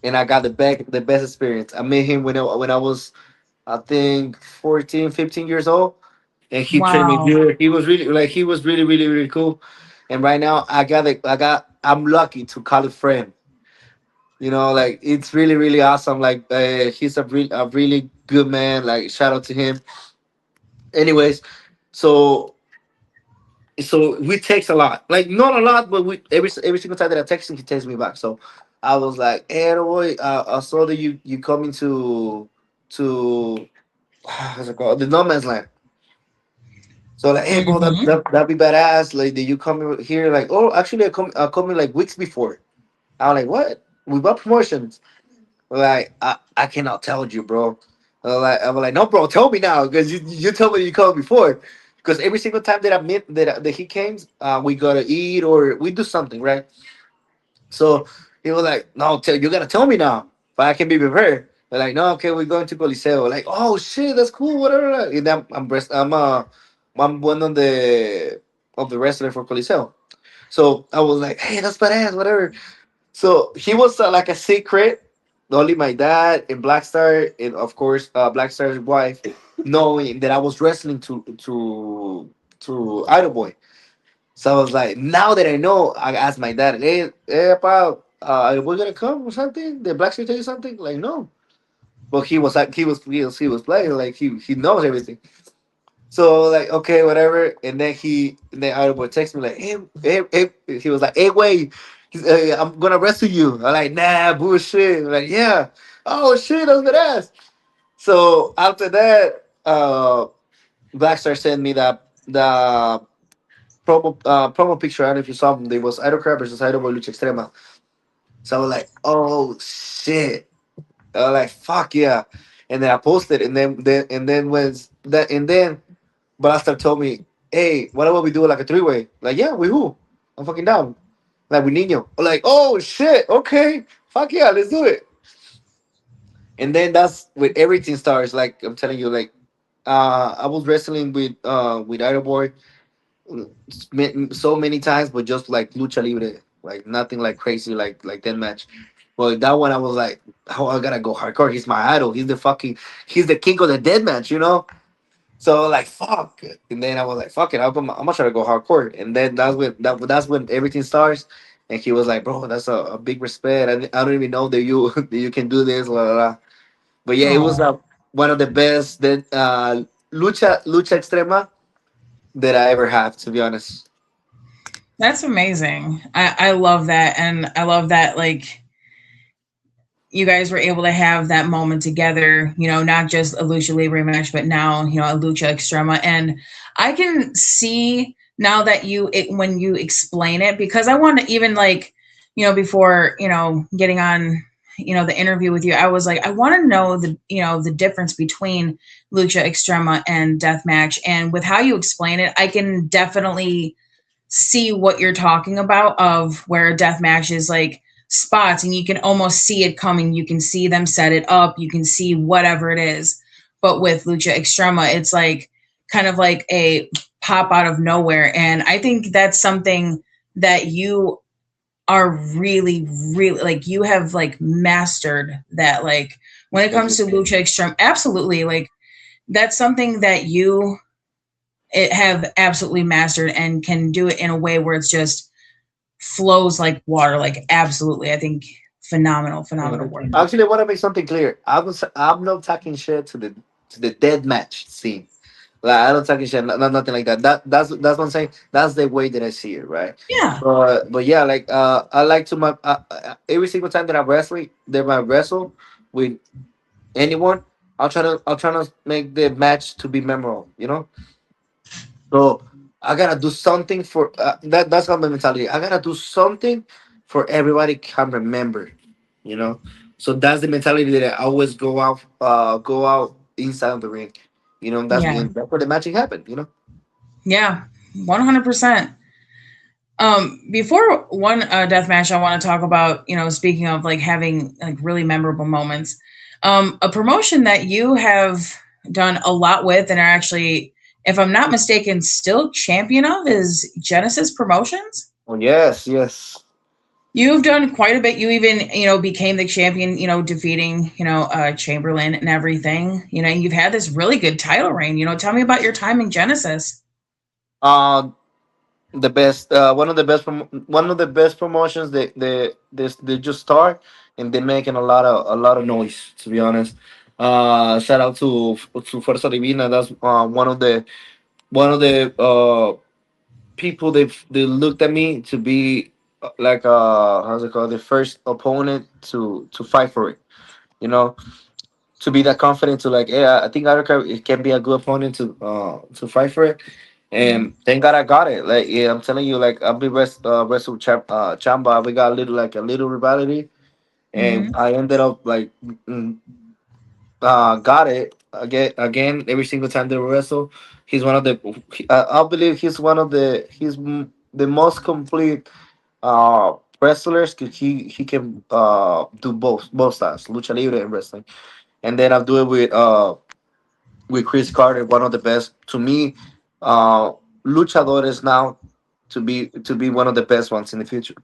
and I got the best experience. I met him when I was, I think, 14, 15 years old, and he trained me Wow. good. He was really, really, really cool. And right now, I'm lucky to call it friend. Like, it's really, really awesome. Like, he's a really good man. Like, shout out to him. Anyways, so we text a lot. Like, not a lot, but we every single time that I text him, he texts me back. So I was like, "Hey, boy, I saw that you coming to how's it called, the No Man's Land." So, like, "Hey, bro, Hmm. that'd be badass. Like, did you come here?" Like, "Oh, actually, I come in like weeks before." I'm like, "What? We bought promotions." Like, I cannot tell you, bro. I'm like, no, bro, tell me now, because you told me you called before. Because every single time that I met that he came, we gotta eat or we do something, right? So he was like, no, you gotta tell me now, but I can be prepared. They're like, no, okay, we're going to Coliseo. Like, oh shit, that's cool, whatever. And then I'm one of the wrestler for Coliseo. So I was like, hey, that's badass, whatever. So he was like a secret. Only my dad and Black Star, and of course Black Star's wife, knowing that I was wrestling to Idol Boy. So I was like, now that I know, I asked my dad, hey, pal, are we gonna come or something? Did Black Star tell you something? Like, no. But he was like, he was playing, like, he knows everything. So, like, okay, whatever. And then Idol Boy texted me like, he was like, hey, wait, I'm gonna wrestle you. I'm like, nah, bullshit. I'm like, yeah. Oh shit, that's badass. So after that, Blackstar sent me the promo picture. I don't know if you saw them. It was Aerocrab versus Idol Boy Lucha Extrema. So I was like, oh shit. I was like, fuck yeah. And then I posted, and then was that, and then Blaster told me, "Hey, what about we do like a three-way?" Like, yeah, we who? I'm fucking down. Like, we Nino. Like, oh shit, okay, fuck yeah, let's do it. And then that's with everything starts. Like, I'm telling you, like, I was wrestling with Idol Boy so many times, but just like lucha libre, like nothing like crazy, like that match. But that one, I was like, oh, I gotta go hardcore. He's my idol. He's the king of the dead match. So, like, fuck. And then I was like, fuck it, I'm gonna try to go hardcore. And then that's when everything starts. And he was like, bro, that's a big respect. I don't even know that you that you can do this, la la la. But yeah, it was Oh, one of the best that lucha extrema that I ever have, to be honest. that's amazing. I love that. And I love that, like, you guys were able to have that moment together, not just a lucha libre match, but now, a lucha extrema. And I can see now that when you explain it, because I want to even, like, before, getting on, the interview with you, I was like, I want to know the difference between lucha extrema and deathmatch. And with how you explain it, I can definitely see what you're talking about, of where a death match is like spots and you can almost see it coming. You can see them set it up. You can see whatever it is. But with Lucha Extrema, it's like kind of like a pop out of nowhere. And I think that's something that you are really, really, like, you have like mastered that. Like, when it Thank comes you. to Lucha Extreme, absolutely. Like, that's something that you have absolutely mastered and can do it in a way where it's just flows like water. Like, absolutely, I think phenomenal, phenomenal work. Actually, I want to make something clear. I'm not talking shit to the dead match scene. Like, I don't talking shit, nothing like that. That's what I'm saying. That's the way that I see it, right? Yeah. But yeah, like, I like to every single time that I wrestle with anyone, I'll try to make the match to be memorable. So I gotta do something for that. That's not my mentality. I gotta do something for everybody can remember. You know. So that's the mentality that I always go out inside of the ring. You know, Yeah. that's where the magic happened. You know. Yeah. 100%. Before one death match, I want to talk about, speaking of like having like really memorable moments, a promotion that you have done a lot with and are actually, if I'm not mistaken, still champion of is Genesis Promotions. Oh yes, yes. You've done quite a bit. You even, became the champion, defeating, Chamberlain and everything. You've had this really good title reign. Tell me about your time in Genesis. Uh, the best one of the best promotions they just start and they're making a lot of noise, to be honest. Shout out to Fuerza Divina. That's one of the people they looked at me to be like how's it called, the first opponent to fight for it, you know, to be that confident to like, yeah, I think Aerocrab it can be a good opponent to fight for it. Mhm. And thank God I got it. Like, yeah, I'm telling you, like I've been wrestled Chamba. We got a little rivalry, and Mhm. I ended up like got it again every single time they wrestle. He's one of the I believe he's the most complete wrestlers, because he can do both styles, lucha libre and wrestling. And then I'll do it with Chris Carter, one of the best to me, uh, luchadores now, to be one of the best ones in the future.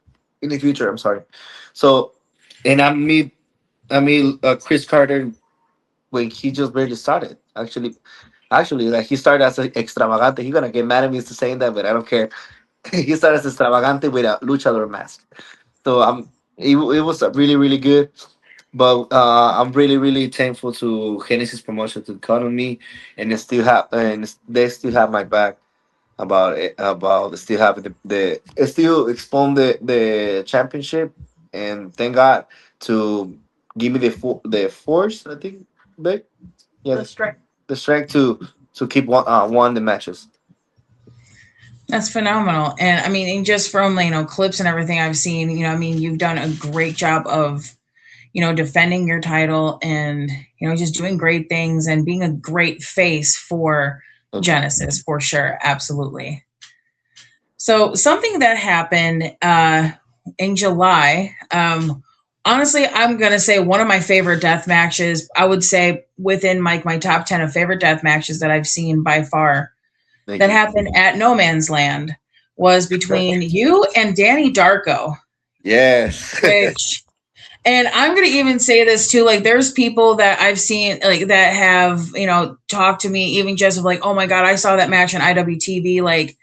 In the future, I'm sorry. So, and I mean, Chris Carter when he just barely started. Actually, like he started as an extravagante. He's gonna get mad at me for saying that, but I don't care. He started as extravagante with a luchador mask. So it was really good. But I'm really thankful to Genesis Promotion to count on me, and they still have my back about it, about still having the still expand the championship, and thank God to give me the force, I think, they, yeah, The strength. the strength to keep one the matches. That's phenomenal. And I mean, and just from, clips and everything I've seen, you've done a great job of, defending your title and, just doing great things and being a great face for Okay. Genesis for sure. Absolutely. So something that happened in July, honestly, I'm gonna say one of my favorite death matches. I would say within my top 10 of favorite death matches that I've seen by far, Thank that you. happened at No Man's Land, was between you and Danny Darko, Yes. which, and I'm going to even say this too, like there's people that I've seen like that have, talked to me even just of like, oh my God, I saw that match on IWTV. Like,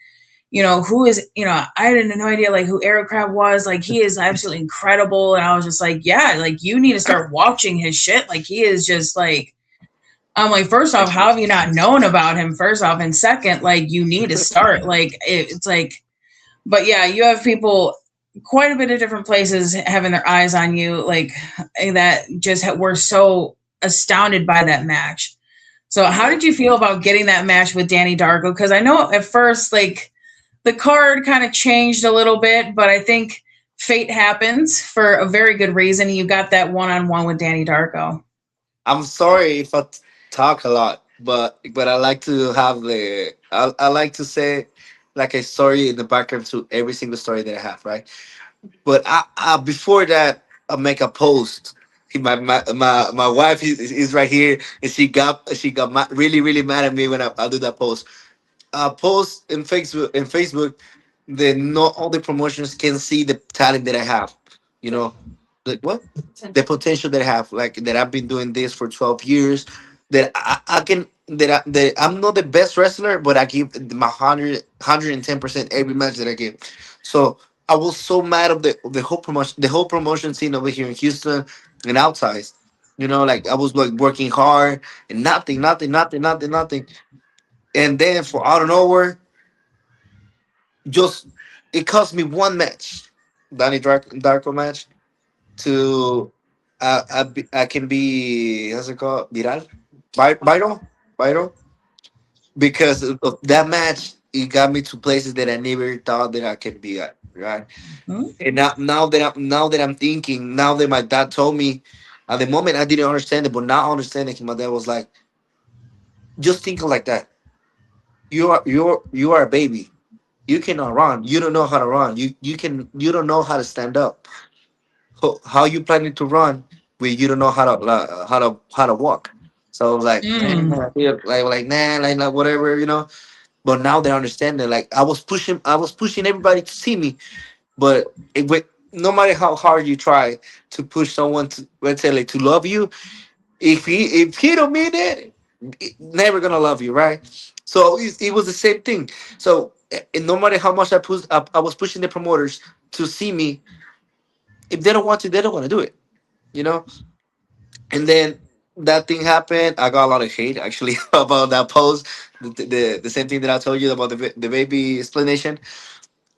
who is, I had no idea like who Aerocrab was. Like he is absolutely incredible. And I was just like, yeah, like you need to start watching his shit. Like he is just like, I'm like, first off, Thank how you. have you not known about him? First off, and second, like you need to start. Like it's like, but yeah, you have people quite a bit of different places having their eyes on you, like that just were so astounded by that match. So, how Yeah. did you feel about getting that match with Danny Darko? Because I know at first, like the card kind of changed a little bit, but I think fate happens for a very good reason. You got that one-on-one with Danny Darko. I'm sorry if talk a lot, but I like to have I like to say like a story in the background to every single story that I have, right? But before that, I make a post. My wife is right here, and she got really mad at me when I do that post. Post in Facebook that not all the promotions can see the talent that I have. You know, like what the potential that I have, like that I've been doing this for 12 years. That I can that I'm not the best wrestler, but I give my 110% every match that I give. So I was so mad of the whole promotion scene over here in Houston and outside. You know, like I was like working hard and nothing. And then for out of nowhere, just it cost me one match, Darko match, to I can be, how's it called, viral, viral, because of that match. it got me to places that I never thought that I could be at, right? Mhm. And now that I'm thinking, now that my dad told me, at the moment I didn't understand it, but now understanding, my dad was like, just think like that. You are a baby. You cannot run. You don't know how to run. You don't know how to stand up. How you planning to run when you don't know how to walk? So I was like, man, Mm. yeah, like nah, like whatever, you know. But now they understand that, like I was pushing everybody to see me, but no matter how hard you try to push someone to, let's say, like, to love you, if he don't mean it, never gonna love you, right? So it was the same thing. So no matter how much I was pushing the promoters to see me. If they don't want to, they don't want to do it, you know. And then that thing happened. I got a lot of hate actually about that post. The same thing that I told you about the baby explanation.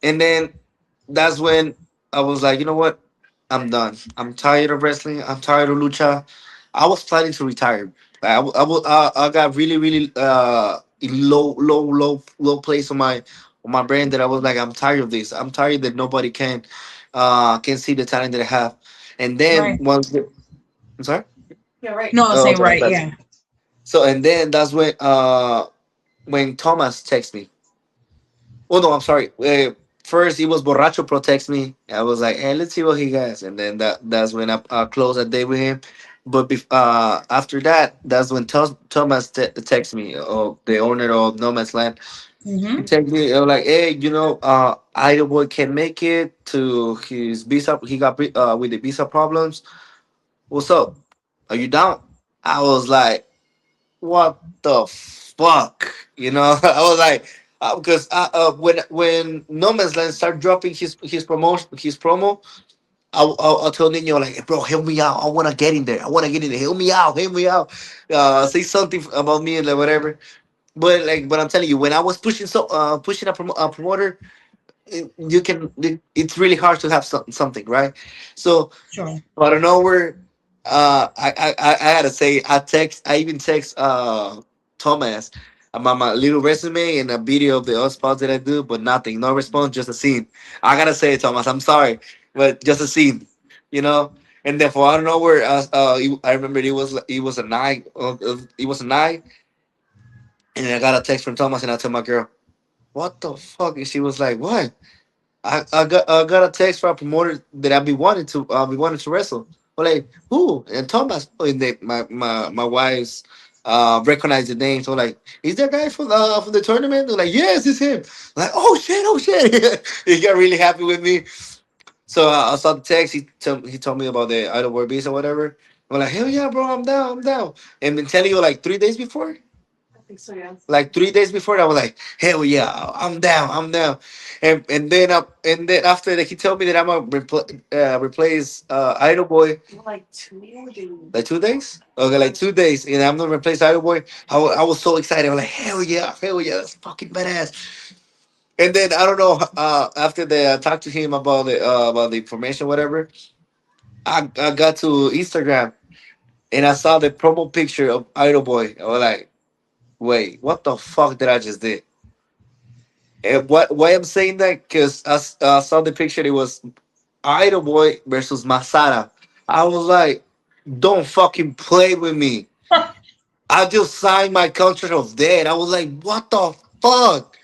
And then that's when I was like, you know what? I'm done. I'm tired of wrestling. I'm tired of lucha. I was planning to retire. I got really, really low place on my brain that I was like, I'm tired of this. I'm tired that nobody can see the talent that I have. And then Right. I'm sorry. Yeah, right. No, Oh, saying sorry. right. Yeah. So and then that's when Thomas texts me. Oh no, I'm sorry. First, it was Borracho protects me. I was like, "Hey, let's see what he has," and then that's when I closed a day with him. But after that, that's when Thomas texts me, the owner of No Man's Land. He Mm-hmm. texted me like, "Hey, Idol Boy can make it to his visa. He got with the visa problems. What's up? Are you down?" I was like, what the fuck, I was like, because when No Man's Land started dropping his promo, I told Nino, like, "Hey, bro, help me out, I want to get in there, help me out, say something about me and like whatever." But I'm telling you, when I was pushing a promoter, it's really hard to have something, right? So Sure. out of nowhere, I had to say, I even text Thomas about my little resume and a video of the other spots that I do, but nothing, no response, just a scene. I gotta say, Thomas, I'm sorry, but just a scene, you know. And therefore, I don't know where. I remember it was a night. It was a night, and I got a text from Thomas, and I told my girl, "What the fuck?" And she was like, "What?" I got a text from a promoter that I be wanting to wrestle. But like, who? And Thomas. Oh, and my wife's recognized the name. So like, is that guy from the tournament? They're like, yes, it's him. I'm like, oh shit. He got really happy with me. So I saw the text. He told me about the Idol World Beast or whatever. I'm like, hell yeah, bro, I'm down, I'm down. And been telling you like 3 days before. I think so, yeah. Like 3 days before, I was like, "Hell yeah, I'm down, I'm down." And then after that, he told me that I'm gonna replace Idol Boy Like 2 days. like 2 days. Okay, like 2 days, and I'm gonna replace Idol Boy. I was so excited. I was like, hell yeah, that's fucking badass." And then I don't know. After I talked to him about the information, whatever, I got to Instagram and I saw the promo picture of Idol Boy. I was like, "Wait, what the fuck did I just did?" And why I'm saying that? Because I saw the picture. It was Idol Boy versus Masada. I was like, don't fucking play with me. I just signed my contract of debt. I was like, what the fuck?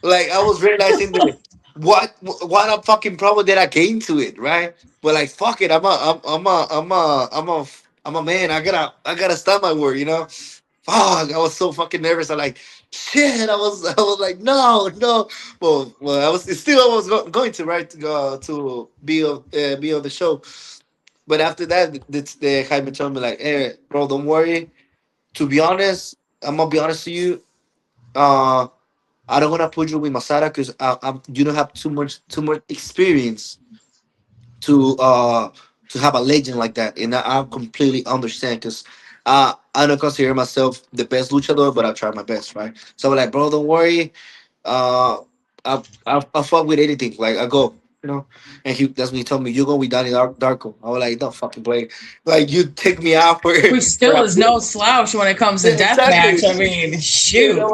Like, I was realizing that what a fucking problem that I came to it, right? But like, fuck it. I'm a man. I gotta stop my word, Fuck, I was so fucking nervous. I'm like, shit. I was like, no, no. Well, I was going to, right, to go to be on the show. But after that, the Jaime told me like, hey, bro, don't worry. To be honest, I'm gonna be honest to you. Uh, I don't wanna put you with Masada because you don't have too much experience to uh to have a legend like that, and I completely understand because I don't consider myself the best luchador, but I try my best, right? So I'm like, bro, don't worry. Uh, I fuck with anything. Like I go. you know. And that's when he told me, "You're gonna be Donnie Darko." I was like, "Don't fucking play, like you take me out for Which for still a is no slouch when it comes to yeah, exactly." deathmatch. I mean, And shoot. I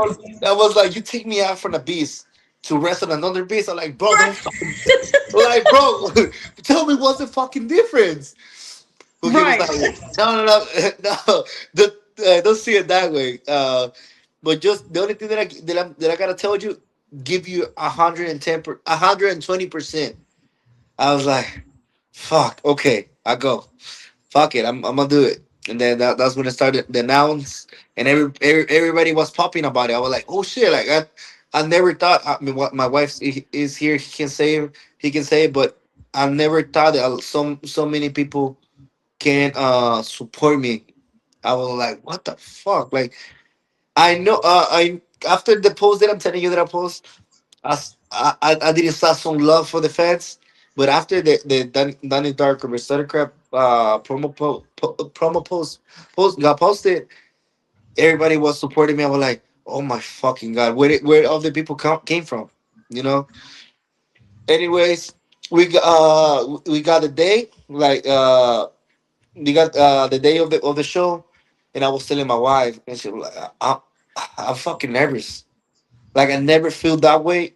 was like, "You take me out from a beast to wrestle another beast." I'm like, "Bro, don't fucking like, bro, tell me what's the fucking difference." But he was Right. like, "No, no, no, no, don't see it that way." But just the only thing that I gotta tell you, give you 120%. I was like, fuck, okay, I go. Fuck it, I'm gonna do it. And then that's when it started the announce, and everybody was popping about it. I was like, oh shit, like I never thought. I mean, what my wife is here, he can say, it, but I never thought that so many people can support me. I was like, what the fuck, like I know I after the post that I'm telling you that I post. I didn't start some love for the fans, but after the Danny Darko Aerocrab promo post got posted, everybody was supporting me. I was like, oh my fucking god, where all the people came from, you know? Anyways, we got the day like we got the day of the show, and I was telling my wife, and she was like, I'm fucking nervous. Like I never feel that way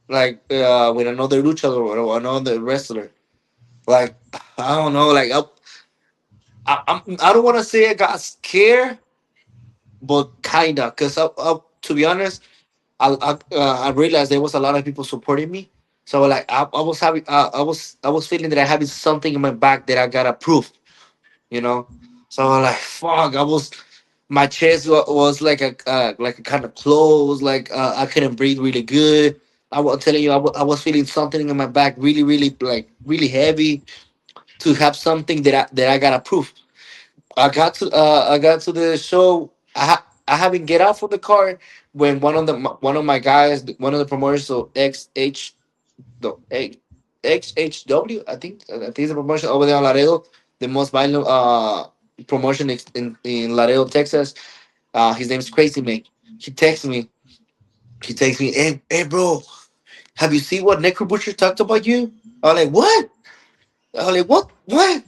like with another luchador or another wrestler. Like I don't know, like I don't want to say I got scared, but kinda, cause to be honest, I realized there was a lot of people supporting me. So like I was having I was feeling that I having something in my back that I gotta prove, you know. So I was like fuck, I was my chest was like a kind of closed, like I couldn't breathe really good. I was telling you, I was feeling something in my back, really, really like really heavy. To have something that I gotta prove. I got to the show. I haven't get out of the car when one of my guys, one of the promoters, so no, XHW, I think it's a promotion over there in Laredo, the most violent promotion in Laredo, Texas. His name's Crazy Man. He texts me. He texts me, hey, bro, have you seen what Necro Butcher talked about you? I'm like, what? I'm like, what? And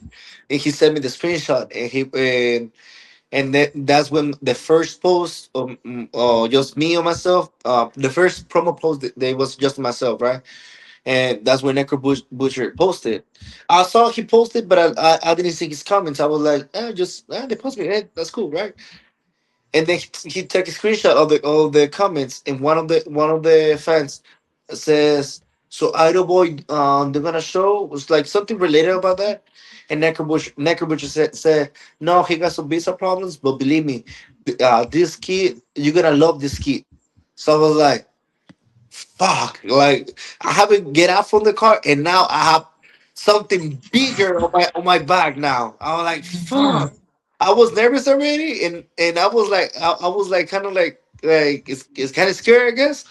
he sent me the screenshot, and that's when the first post of just me or myself. The first promo post that was just myself, right? And that's when Necro Butcher posted. I saw he posted, but I didn't see his comments. I was like, they posted, that's cool, right? And then he took a screenshot of the comments, and one of the fans says, "So Idol Boy, they're gonna show was like something related about that." And Necrobush said, "No, he got some visa problems, but believe me, this kid, you're gonna love this kid." So I was like, "Fuck!" Like I haven't get out from the car, and now I have something bigger on my back now. I was like, "Fuck." I was nervous already, and I was like kind of like it's kind of scary, I guess.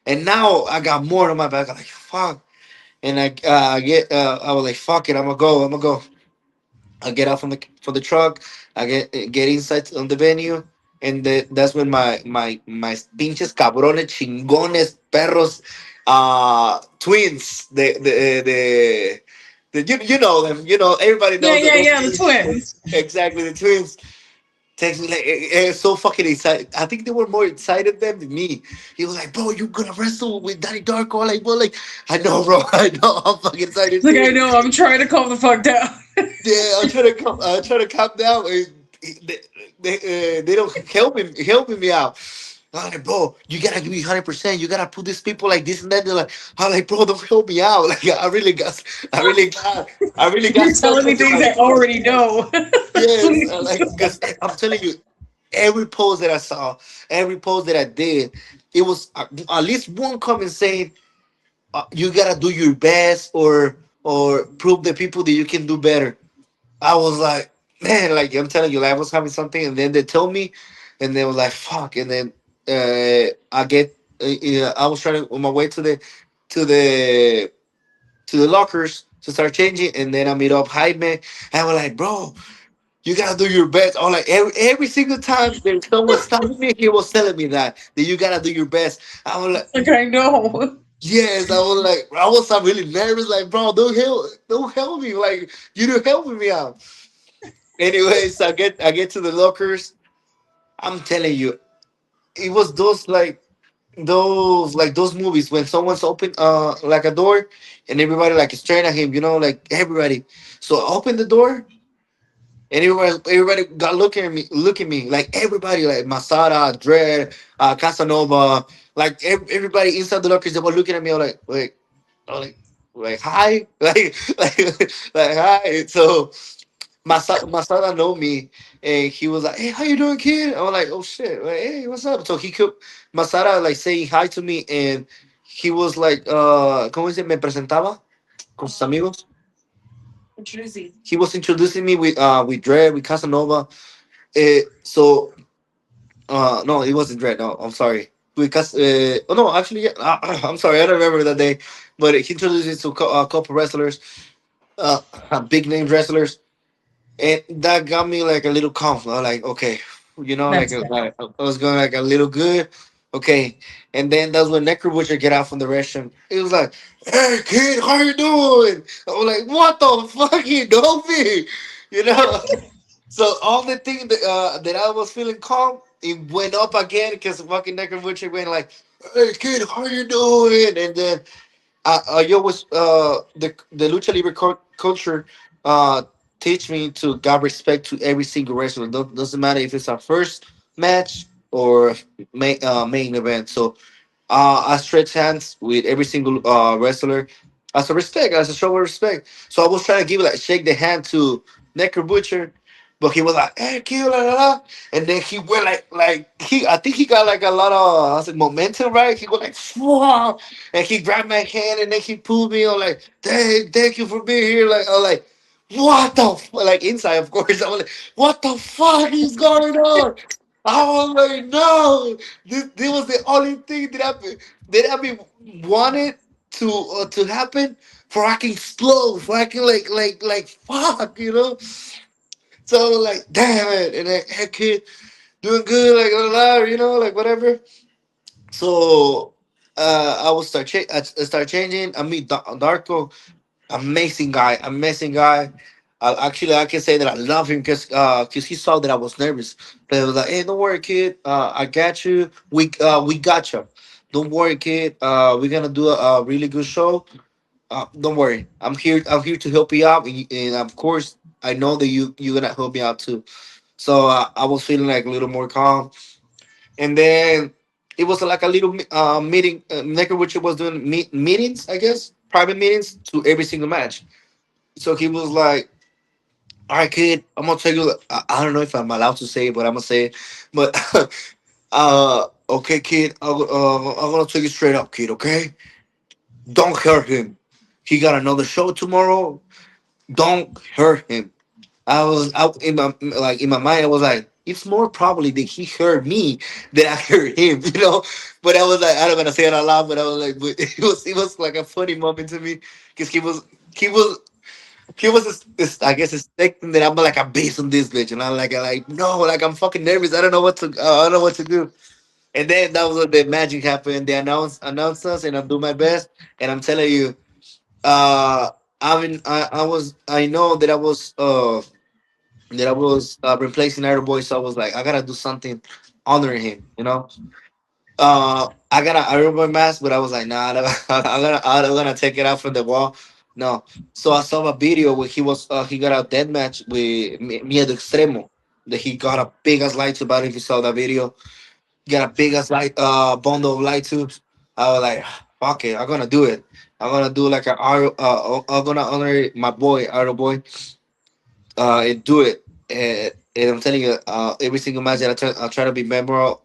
And now I got more on my back. I'm like fuck, and I was like fuck it, I'm gonna go. I get out from the truck. I get inside on the venue, and that's when my pinches cabrones chingones perros, twins, you know them, you know everybody Yeah, knows yeah, those yeah, the twins. twins. Exactly, the twins text me like so fucking excited. I think they were more excited than me. He was like, "Bro, you gonna wrestle with Danny Darko?" Like, bro, like I know, bro. I know. I'm fucking excited Like, I too. know, I'm trying to calm the fuck down. Yeah, I'm trying to calm down. They don't helping me out. I'm like, bro, you gotta give me 100%. You gotta put these people like this and that. They're like, I'm like, bro, don't help me out. Like, I really got You're telling something me in things my I already know. yes, like because I'm telling you, every post that I saw, every post that I did, it was at least one comment saying, "You gotta do your best, or prove the people that you can do better." I was like, man, like I'm telling you, like I was having something, and then they told me, and they were like, "Fuck," and then I was trying to on my way to the to the lockers to start changing, and then I meet up Jaime, and I was like, "Bro, you gotta do your best." Or like every single time that someone stopped me, he was telling me that you gotta do your best. I was like, Like, I know. Yes, I was really nervous. Like, bro, don't help me. Like, you don't helping me out. Anyways, I get to the lockers. I'm telling you, it was those movies when someone's open like a door and everybody like is staring at him. You know, like everybody. So I opened the door. And everybody got looking at me, like everybody, like Masada, Dread, Casanova, like everybody inside the lockers. They were looking at me. I was like hi, like hi. So Masada know me, and he was like, "Hey, how you doing, kid?" I was like, "Oh shit, like, hey, what's up?" So he could Masada like saying hi to me, and he was like, ¿cómo dice? Me presentaba con sus amigos. Introducing. He was introducing me with Dre, with Casanova. So no, it wasn't Dre. No, I'm sorry. Because oh no, actually, yeah, I'm sorry, I don't remember that day. But he introduced me to a couple wrestlers, big name wrestlers, and that got me like a little confident. Like, okay, That's good. like, I was going like a little good. Okay, and then that's when Necro Butcher get out from the restroom. He was like, "Hey kid, how you doing?" I was like, "What the fuck, you know me?" You know. So all the thing that I was feeling calm, it went up again because fucking Necro Butcher went like, "Hey kid, how you doing?" And then I always the lucha libre culture uh teach me to give respect to every single wrestler. Doesn't matter if it's our first match or main event. So I stretch hands with every single wrestler as a respect, as a show of respect. So I was trying to give like shake the hand to Necro Butcher, but he was like, "Hey, kill, la la la," and then he went he. I think he got like a lot of I was like, momentum, right? He went like, "Wow," and he grabbed my hand and then he pulled me on like, thank you for being here." Like I was like, "What the like inside, of course." I was like, "What the fuck is going on?" I was like, "No." This was the only thing that I been wanted to happen for I can explode, for I can like fuck, you know. So I was like, damn it, and then hey kid, doing good, like la la, la, like whatever. So I will I start changing. I meet Darko, amazing guy. Actually, I can say that I love him because he saw that I was nervous. But he was like, "Hey, don't worry, kid. I got you. We got you. Don't worry, kid. We're gonna do a really good show. Don't worry. I'm here. I'm here to help you out, and of course, I know that you're gonna help me out too." So I was feeling like a little more calm, and then it was like a little meeting. Necker which was doing meetings, I guess, private meetings to every single match. So he was like, "All right, kid, I'm gonna tell you. I don't know if I'm allowed to say it, but I'm gonna say it. But okay, kid, I'm gonna tell you straight up, kid. Okay, don't hurt him. He got another show tomorrow. Don't hurt him." I was out in my mind. I was like, it's more probably that he hurt me than I hurt him, you know. But I was like, I don't gonna say it out loud, but I was like, but it was like a funny moment to me because he was I guess expecting that I'm like a beast on this bitch, and I'm like no, like I'm fucking nervous. I don't know what to do. And then that was when the magic happened. They announced us, and I'm doing my best. And I'm telling you, uh, I know that I was replacing Aeroboy, so I was like, I gotta do something honoring him, you know. I got an Aeroboy mask, but I was like, nah, I'm gonna take it out from the wall. No, so I saw a video where he got a dead match with Miedo Extremo. That he got a big ass light tube. I don't know if you saw that video. Got a big ass light bundle of light tubes. I was like, fuck it, I'm gonna do it. I'm gonna do like I'm gonna honor my boy Aeroboy and do it. And I'm telling you, every single match that I try to be memorable.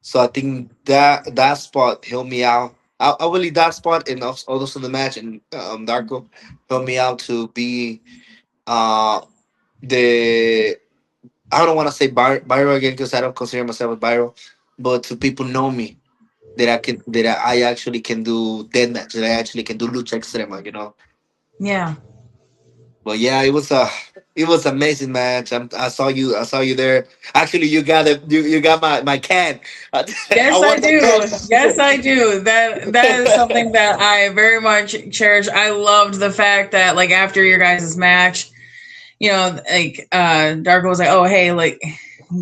So I think that spot helped me out. I really that spot and also the match and Darko helped me out to be uh the I don't want to say viral again because I don't consider myself a viral, but to people know me that I actually can do dead match that I actually can do lucha extrema. Yeah. But yeah, it was amazing match. I saw you there. Actually, you got my can. I Yes, I want that do. Yes, can. I do. That is something that I very much cherish. I loved the fact that like after your guys' match, like Darko was like, "Oh, hey, like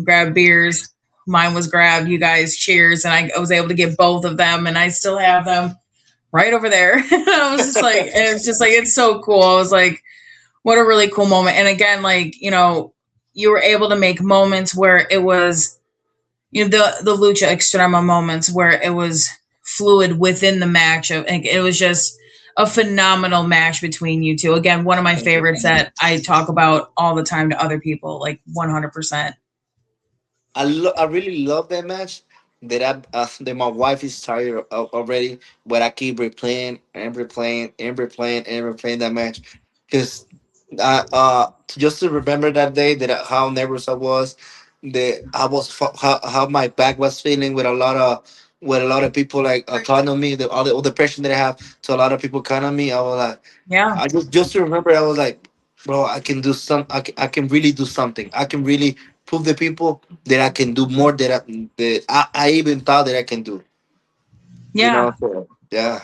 grab beers." Mine was grabbed. You guys cheers, and I was able to get both of them, and I still have them right over there. I was just like, and it's just like it's so cool. I was like, what a really cool moment. And again, like you were able to make moments where it was the lucha extrema moments where it was fluid within the match. It was just a phenomenal match between you two. Again, one of my Thank you. favorites that I talk about all the time to other people, like 100%. I really love that match. That my wife is tired of already, but I keep replaying and replaying and replaying and replaying that match because just to remember that day how nervous I was, that how my back was feeling with a lot of people like calling on me, all the pressure that I have to a lot of people calling on me. I was like, Yeah. I just to remember, I was like, bro, I can do I can really do something. I can really prove the people that I can do more I even thought that I can do. You Yeah. know, so, yeah.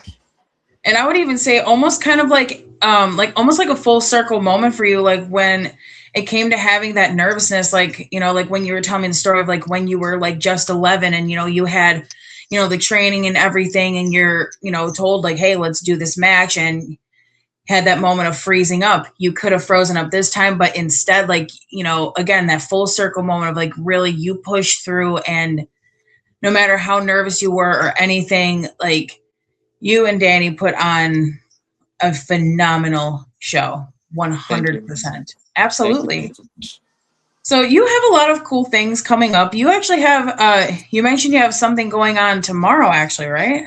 And I would even say almost kind of like almost like a full circle moment for you, like when it came to having that nervousness, like like when you were telling me the story of like when you were like just 11 and you had the training and everything, and you're told like, hey, let's do this match, and had that moment of freezing up. You could have frozen up this time, but instead, like again, that full circle moment of like really you push through, and no matter how nervous you were or anything, like you and Danny put on a phenomenal show. Thank you. 100%. Thank you. Absolutely. So you have a lot of cool things coming up. You actually have you mentioned you have something going on tomorrow actually, right?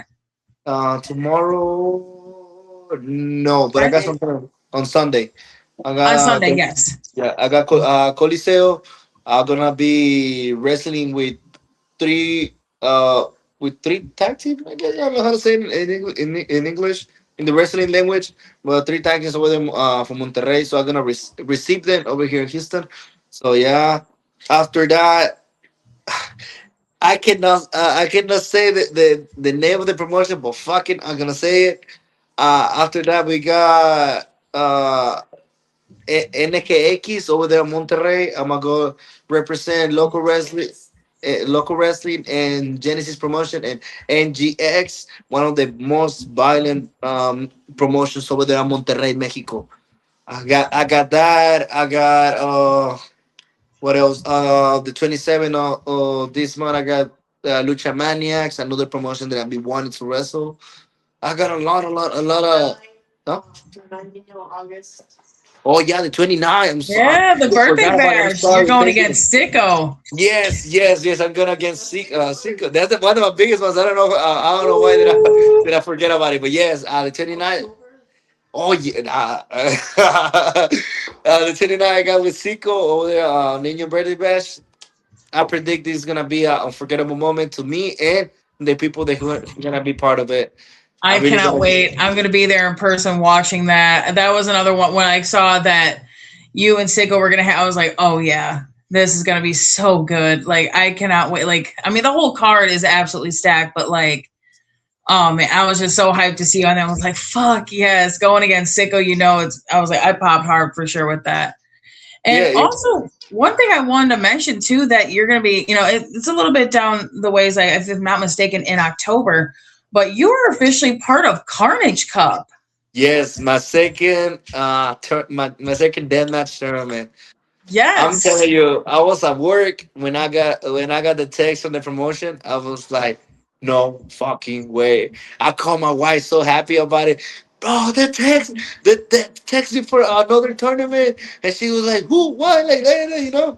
Tomorrow, no, but I got Friday? something on Sunday. I On got Sunday, yes. yeah, I got Coliseo. I'm gonna be wrestling three uh with three tag team. I guess I don't know how to say it in English in the wrestling language, but three tag teams over there from Monterrey. So I'm gonna receive them over here in Houston. So yeah, after that. I cannot say the name of the promotion, but fucking I'm gonna say it. After that we got NKX over there in Monterrey. I'm gonna go represent local wrestling and Genesis promotion and NGX, one of the most violent promotions over there in Monterrey, Mexico. I got that. I got what else? The 27th of this month, I got Lucha Maniacs, another promotion that I've been wanting to wrestle. I got a lot of. Huh? August. Oh yeah, the 29th. I'm sorry. Yeah, the I birthday forgot about it. I'm bash. You're sorry. going Thank you. against Sicko. Yes, yes, yes. I'm gonna against Cinco. That's one of my biggest ones. I don't know why Ooh. did I forget about it. But yes, the 29th. Oh yeah, the 29th I got with Cinco over there. Nino Birthday Bash. I predict this is gonna be an unforgettable moment to me and the people that who are gonna be part of it. I I really cannot gonna. wait. I'm going to be there in person watching that. That was another one when I saw that you and Sicko were going to have, I was like, oh, yeah, this is going to be so good. Like, I cannot wait. Like, I mean, the whole card is absolutely stacked, but like, oh man, I was just so hyped to see you on that. I was like, fuck yes, going against Sicko, I was like, I popped hard for sure with that. Yeah, And also, one thing I wanted to mention too that you're going to be, it's a little bit down the ways, if I'm not mistaken, in October, but you are officially part of Carnage Cup. yes, my second my second deathmatch tournament. I'm Yes. telling you, I was at work when I got the text from the promotion. I was like, no fucking way. I called my wife so happy about it. Bro, the text me for another tournament, and she was like, "Who? What? Like, you know?"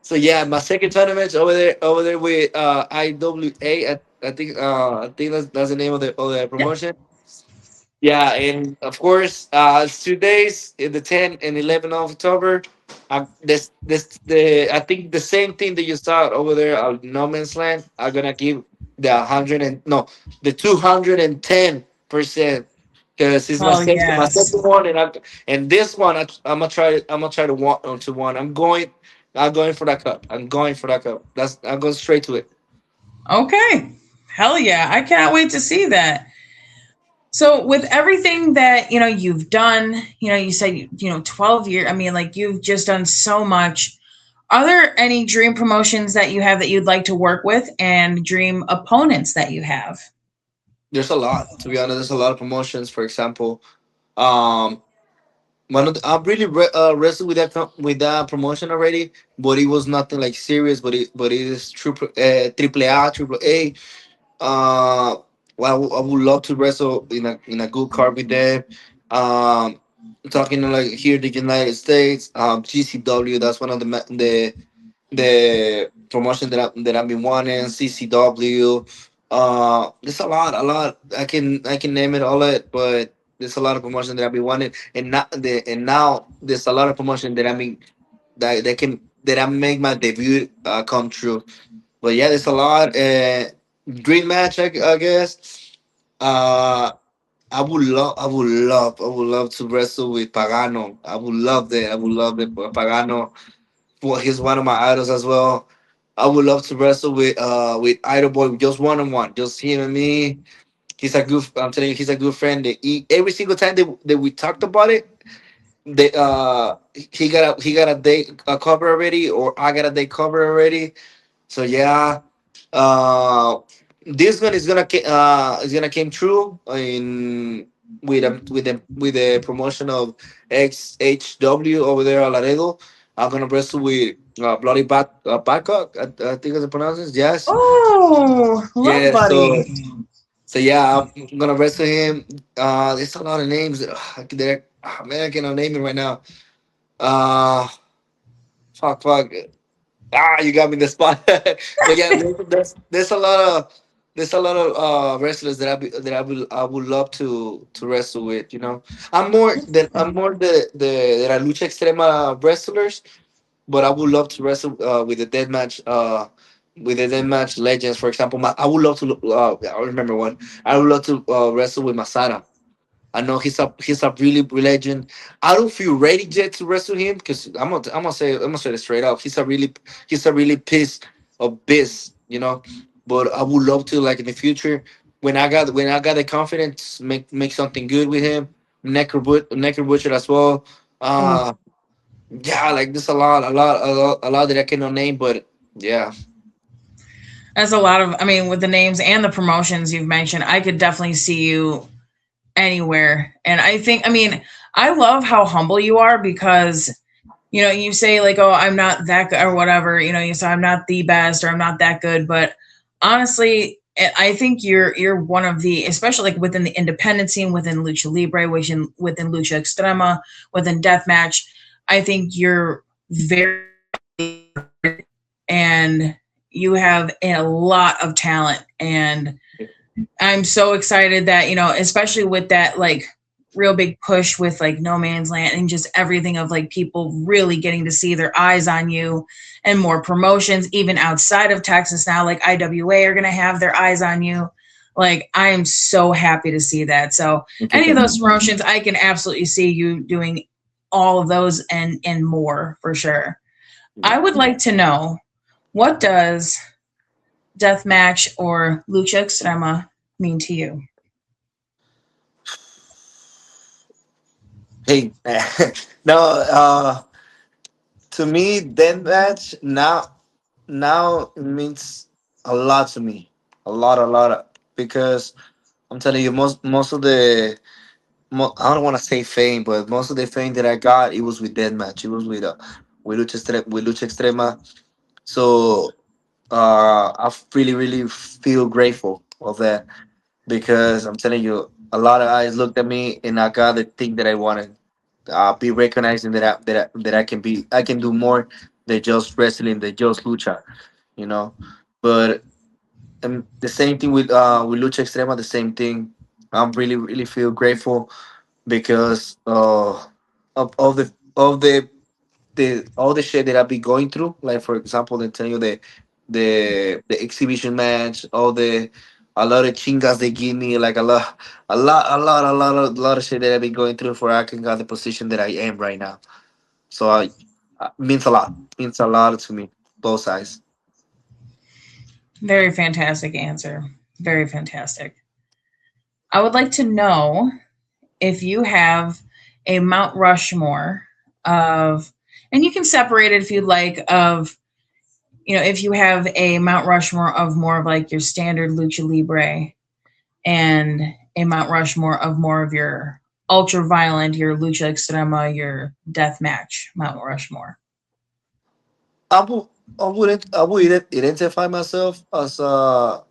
So yeah, my second tournament over there with IWA. I think that's the name of the Yep. promotion. Yeah, and of course, it's 2 days in the 10 and 11 of October. I think the same thing that you saw over there at No Man's Land. I'm gonna give the 100 and no, the 210%. because it's Oh my yes. second one, and this one I'm gonna try. I'm gonna try to want to one. I'm going for that cup. I'm going for that cup. I'm going straight to it. Okay. Hell yeah. I cannot wait to see that. So with everything that, you've done, you said, 12 years, I mean, like you've just done so much. Are there any dream promotions that you have that you'd like to work with and dream opponents that you have? There's a lot. To be honest, there's a lot of promotions. For example, um, I really wrestled with with that promotion already, but it was nothing like serious. But it is triple A, triple A. Well, I would love to wrestle in a good card with them. Um, talking to like here in the United States, GCW. That's one of the promotion that I've been wanting. CCW. There's a lot. I can name it all it, but there's a lot of promotion that I've been wanting, and now there's a lot of promotion that I mean that I make my debut come true. But yeah, there's a lot. Dream match, I guess. Uh, I would love to wrestle with Pagano. I would love that. I would love it. Pagano, well, he's one of my idols as well. I would love to wrestle with Idol Boy, just one on one, just him and me. He's a good. I'm telling you, he's a good friend. Every single time that we talked about it, they he got a day a cover already, or I got a day cover already. So yeah, uh, this one is gonna came true in with the promotion of XHW over there at Laredo. I'm gonna wrestle with Bloody Badcock. I think that's pronounced it. Yes, Oh, love yeah. buddy. So yeah, I'm gonna wrestle him. There's a lot of names man, I cannot name it right now. Uh, fuck. You got me in the spot. But yeah, there's a lot of wrestlers that I would love to wrestle with. You know, I'm more the la lucha extrema wrestlers, but I would love to wrestle with the dead match. With the dead match legends, for example, I would love to. I remember one. I would love to wrestle with Masada. I know he's a really legend. I don't feel ready yet to wrestle him because I'm gonna say it straight up. He's a really piece of biz, you know. But I would love to like in the future when I got the confidence make something good with him. Necro Butcher as well. Oh, Uh yeah, like there's a lot that I cannot name, but yeah. that's a lot of, I mean, with the names and the promotions you've mentioned, I could definitely see you anywhere. And I think, I mean, I love how humble you are because, you say like, oh, I'm not that good or whatever, you say I'm not the best or I'm not that good. But honestly, I think you're one of the, especially like within the independent scene, within Lucha Libre, within Lucha Extrema, within Deathmatch, I think you're very and you have a lot of talent. And I'm so excited that, especially with that like real big push with like No Man's Land and just everything of like people really getting to see their eyes on you and more promotions, even outside of Texas now, like IWA are going to have their eyes on you. Like, I am so happy to see that. So, any of those promotions, I can absolutely see you doing all of those and more for sure. I would like to know, what does deathmatch or lucha extrema mean to you? Hey, no. To me, that match now it means a lot to me, a lot because I'm telling you, most of the I don't want to say fame, but most of the fame that I got, it was with Deathmatch. It was with with Lucha Extrema. So I really feel grateful of that because I'm telling you, a lot of eyes looked at me and I got the thing that I wanted. Be recognizing I can do more than just wrestling, than just lucha, you know. But the same thing with lucha extrema, the same thing. I'm really feel grateful because of the all the shit that I've been going through. Like for example, they tell you the exhibition match, a lot of chingas they give me, like a lot of shit that I've been going through for I can got the position that I am right now. So I means a lot. Means a lot to me. Both sides. Very fantastic answer. Very fantastic. I would like to know if you have a Mount Rushmore of, and you can separate it if you'd like, of, if you have a Mount Rushmore of more of like your standard lucha libre and a Mount Rushmore of more of your ultra violent, your lucha extrema, your death match Mount Rushmore. I would I would identify myself as a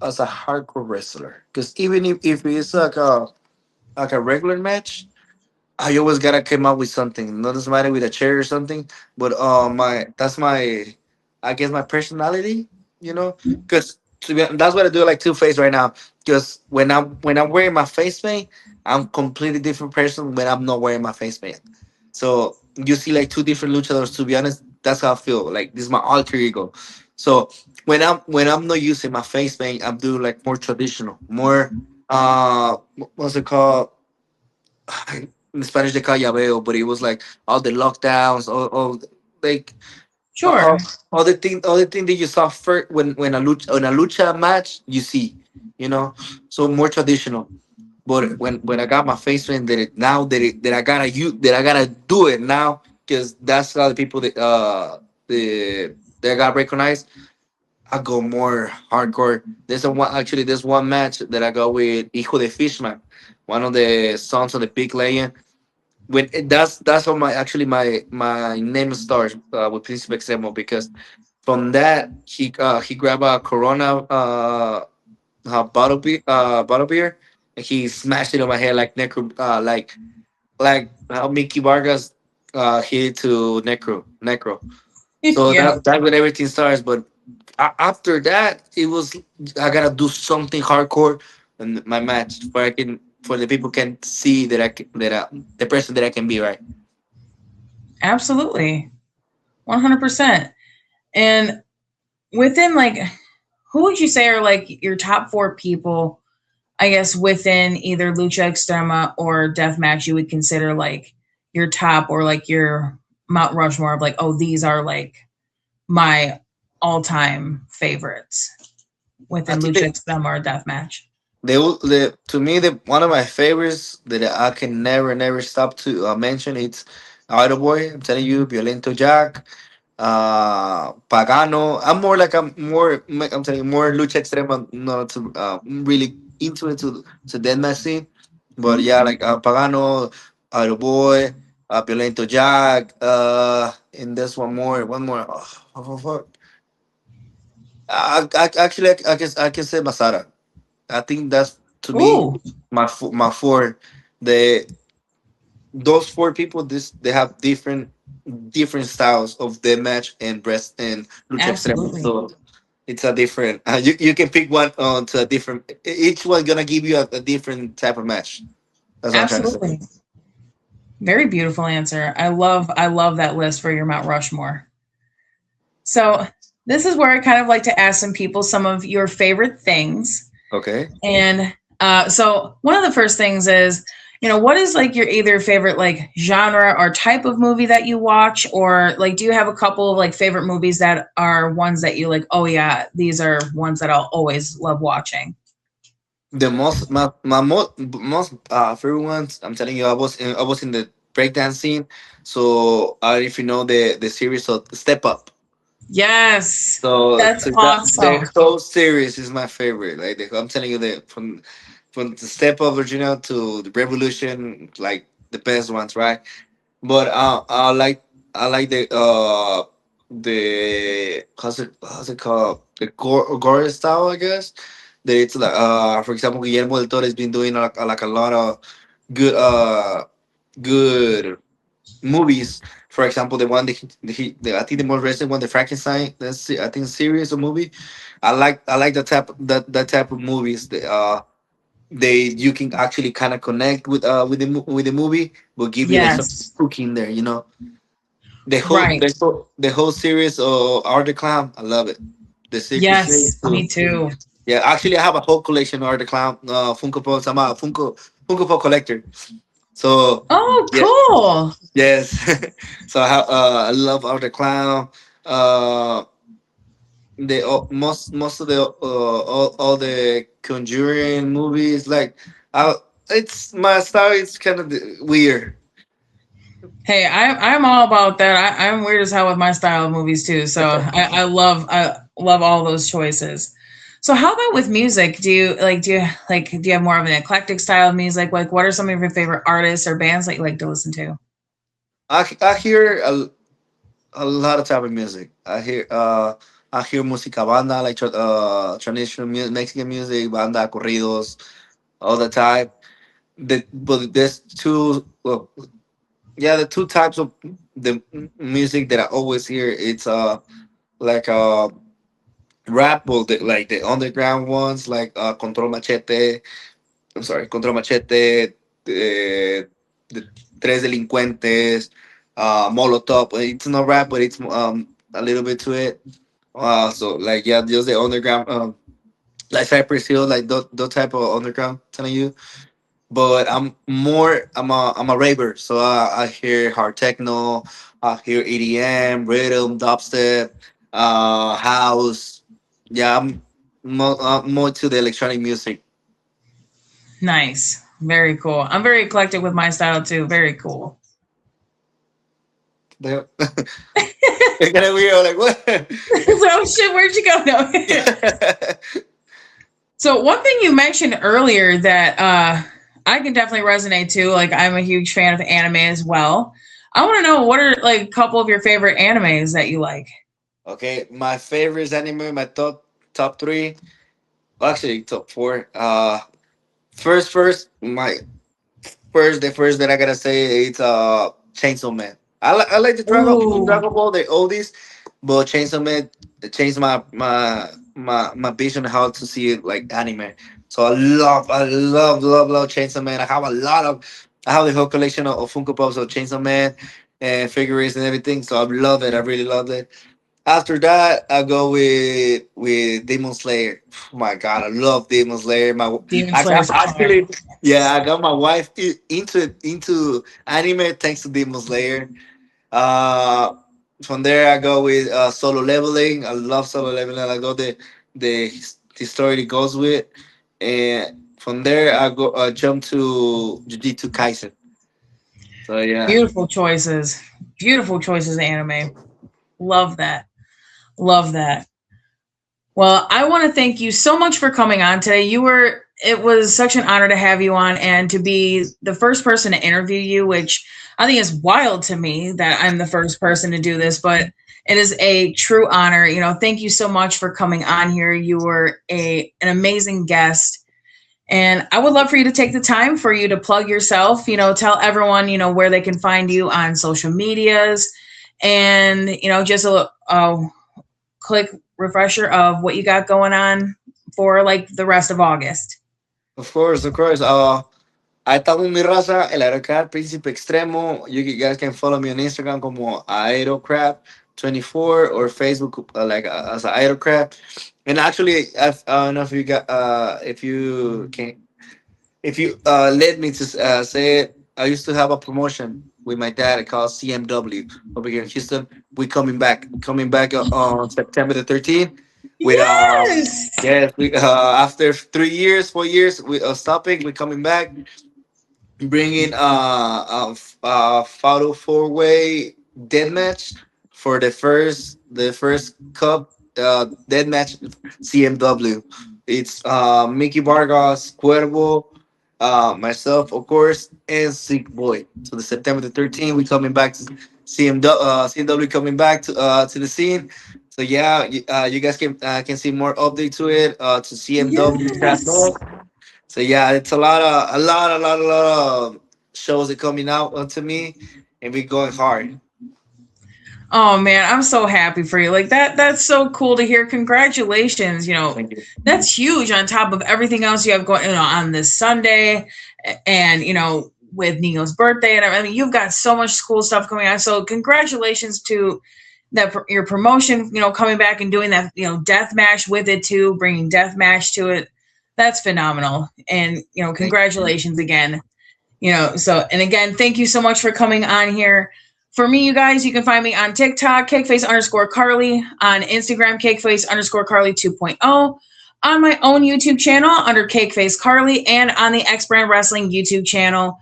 hardcore wrestler because even if it's like a regular match, I always gotta come up with something. Not doesn't matter with a chair or something, but my that's my I guess my personality, you know, because that's what I do like Two Face right now. Because when I'm wearing my face paint, I'm completely different person when I'm not wearing my face paint. So you see like two different luchadors. To be honest, that's how I feel. Like this is my alter ego. So when I'm not using my face paint, I'm doing like more traditional, more what's it called? In Spanish they call llaveo, but it was like all the lockdowns, all like Sure. all the thing that you saw first when a lucha match you see, you know, so more traditional. But when I got my face paint, that it now that I gotta that I gotta do it now because that's how the people that I got recognized. I go more hardcore. There's one match that I go with Hijo de Fishman, one of the sons of the Big Lion that's how my actually my name starts with Príncipe Extremo because from that he grabbed a Corona bottle beer and he smashed it on my head like like how Mickey Vargas hit to Necro. So Yeah, that's when everything starts. But after that, it was I gotta do something hardcore in my match where I can for the people can see that the person that I can be, right. absolutely. 100%. And within like, who would you say are like your top four people, I guess, within either Lucha Extrema or Deathmatch, you would consider like your top or like your Mount Rushmore of like, oh, these are like my all time favorites I within think Lucha Extrema or Deathmatch? the to me the one of my favorites that I can never stop to mention it's Idol Boy. I'm telling you, Violento Jack, Pagano. I'm telling you more lucha extrema, not to really into it to deathmatch scene, but yeah, like Pagano, Idol Boy, Violento Jack, and there's one more. Oh, fuck. I can say Masada. I think that's to me Ooh, my four. The those four people this they have different styles of their match and breast and lucha extrema. absolutely. So it's a different. You can pick one on to a different. Each one gonna give you a different type of match. That's what I'm trying to say. Absolutely. Very beautiful answer. I love that list for your Mount Rushmore. So this is where I kind of like to ask some people some of your favorite things. Okay. And so one of the first things is, what is like your either favorite like genre or type of movie that you watch, or like do you have a couple of like favorite movies that are ones that you like, oh yeah, these are ones that I'll always love watching? The most my most favorite ones. I'm telling you, I was in the breakdance scene. So if you know the series of Step Up. Yes, So that's that awesome. the whole series is my favorite. Like I'm telling you that from the Step Up Virginia to the Revolution, like the best ones, right? But I like the how's it called the gore style, I guess. That it's like for example Guillermo del Toro has been doing like a lot of good good movies. For example, the one that I think the most recent one, the Frankenstein, I think series or movie. I like that type of movies. They you can actually kind of connect with with the movie, but give you like some Yes, hook in there. You know, right. the whole series of Art the Clown. I love it. The Secret Yes, Series me too. too. Yeah, actually, I have a whole collection of the clown Funko Pops. I'm a Funko Pop collector. So Oh, yeah, cool. yes. So I love Art the Clown. Uh, most of the all the Conjuring movies. Like, I it's my style. It's kind of weird. Hey, I'm all about that. I'm weird as hell with my style of movies too. So I love all those choices. So how about with music? Do you have more of an eclectic style of music? Like what are some of your favorite artists or bands that you like to listen to? I hear a lot of type of music. I hear música banda, like traditional Mexican music, banda, corridos, all the time. But there's two. Well, yeah, the two types of the music that I always hear. It's like rap, or like the underground ones, like Control Machete. I'm sorry, Control Machete, the Tres Delincuentes, Molotov. It's not rap, but it's a little bit to it. So like, yeah, just the underground, like Cypress Hill, like those type of underground, telling you. But I'm a raver, so I hear hard techno, I hear EDM, rhythm, dubstep, house. Yeah, I'm more to the electronic music. Nice. Very cool. I'm very eclectic with my style too. Very cool. The- It's kind of weird. Like, what? So, oh shit, where'd you go? No. So one thing you mentioned earlier that I can definitely resonate to, like I'm a huge fan of anime as well. I want to know what are like a couple of your favorite animes that you like. Okay, my favorite anime, my top three, well, actually top four. First, my the first that I gotta say it's Chainsaw Man. I like the Ooh, Dragon Ball, the oldies, but Chainsaw Man changed my vision on how to see it like anime. So I love Chainsaw Man. I have the whole collection of Funko Pops of Chainsaw Man and figurines and everything. So I love it. I really love it. After that, I go with Demon Slayer. Oh my God, I love Demon Slayer. Demon Slayer's hard. Actually, yeah, I got my wife into anime thanks to Demon Slayer. Uh, from there, I go with Solo Leveling. I love Solo Leveling. I go the story that goes with, and from there I go jump to Jujutsu Kaisen. So yeah. Beautiful choices. Beautiful choices, anime. Love that. Love that. Well, I want to thank you so much for coming on today. It was such an honor to have you on and to be the first person to interview you, which I think is wild to me that I'm the first person to do this, but it is a true honor. Thank you so much for coming on here. You were an amazing guest. And I would love for you to take the time for you to plug yourself, tell everyone, where they can find you on social medias and, just a quick refresher of what you got going on for like the rest of August. Of course, of course. Ahí estamos mi raza, el Aerocrab Príncipe Extremo. You guys can follow me on Instagram como Aerocrab 24 or Facebook like as Aerocrab. And actually, I don't know if you got if you can if you let me to say it. I used to have a promotion with my dad called CMW over here in Houston. We coming back on September the 13th with Yes. yes, we after 3 years, 4 years, we stopping. We're coming back, bringing photo four-way dead match for the first cup dead match CMW. It's Mickey Vargas, Cuervo, myself, of course, and Sick Boy. So the September the 13th, we coming back to CMW coming back to the scene. So yeah, you guys can see more update to it to CMW Yes. channel. So yeah, it's a lot of shows that coming out to me, and we going hard. Oh man, I'm so happy for you. Like that's so cool to hear. Congratulations. Thank you. That's huge on top of everything else you have going, on this Sunday and, with Neo's birthday and I mean, you've got so much cool stuff coming on. So congratulations to your promotion, coming back and doing that, death match with it too, bringing death match to it. That's phenomenal. And, congratulations again. And again, thank you so much for coming on here. For me, you guys, you can find me on TikTok, Kakeface_Karleee, on Instagram, Kakeface_Karleee 2.0, on my own YouTube channel under Kakeface Karleee, and on the X Brand Wrestling YouTube channel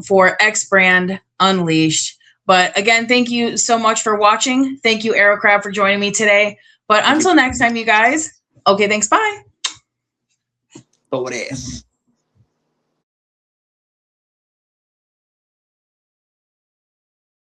for X Brand Unleashed. But again, thank you so much for watching. Thank you, Aerocrab, for joining me today. But until next time, you guys. Okay, thanks. Bye. Por eso.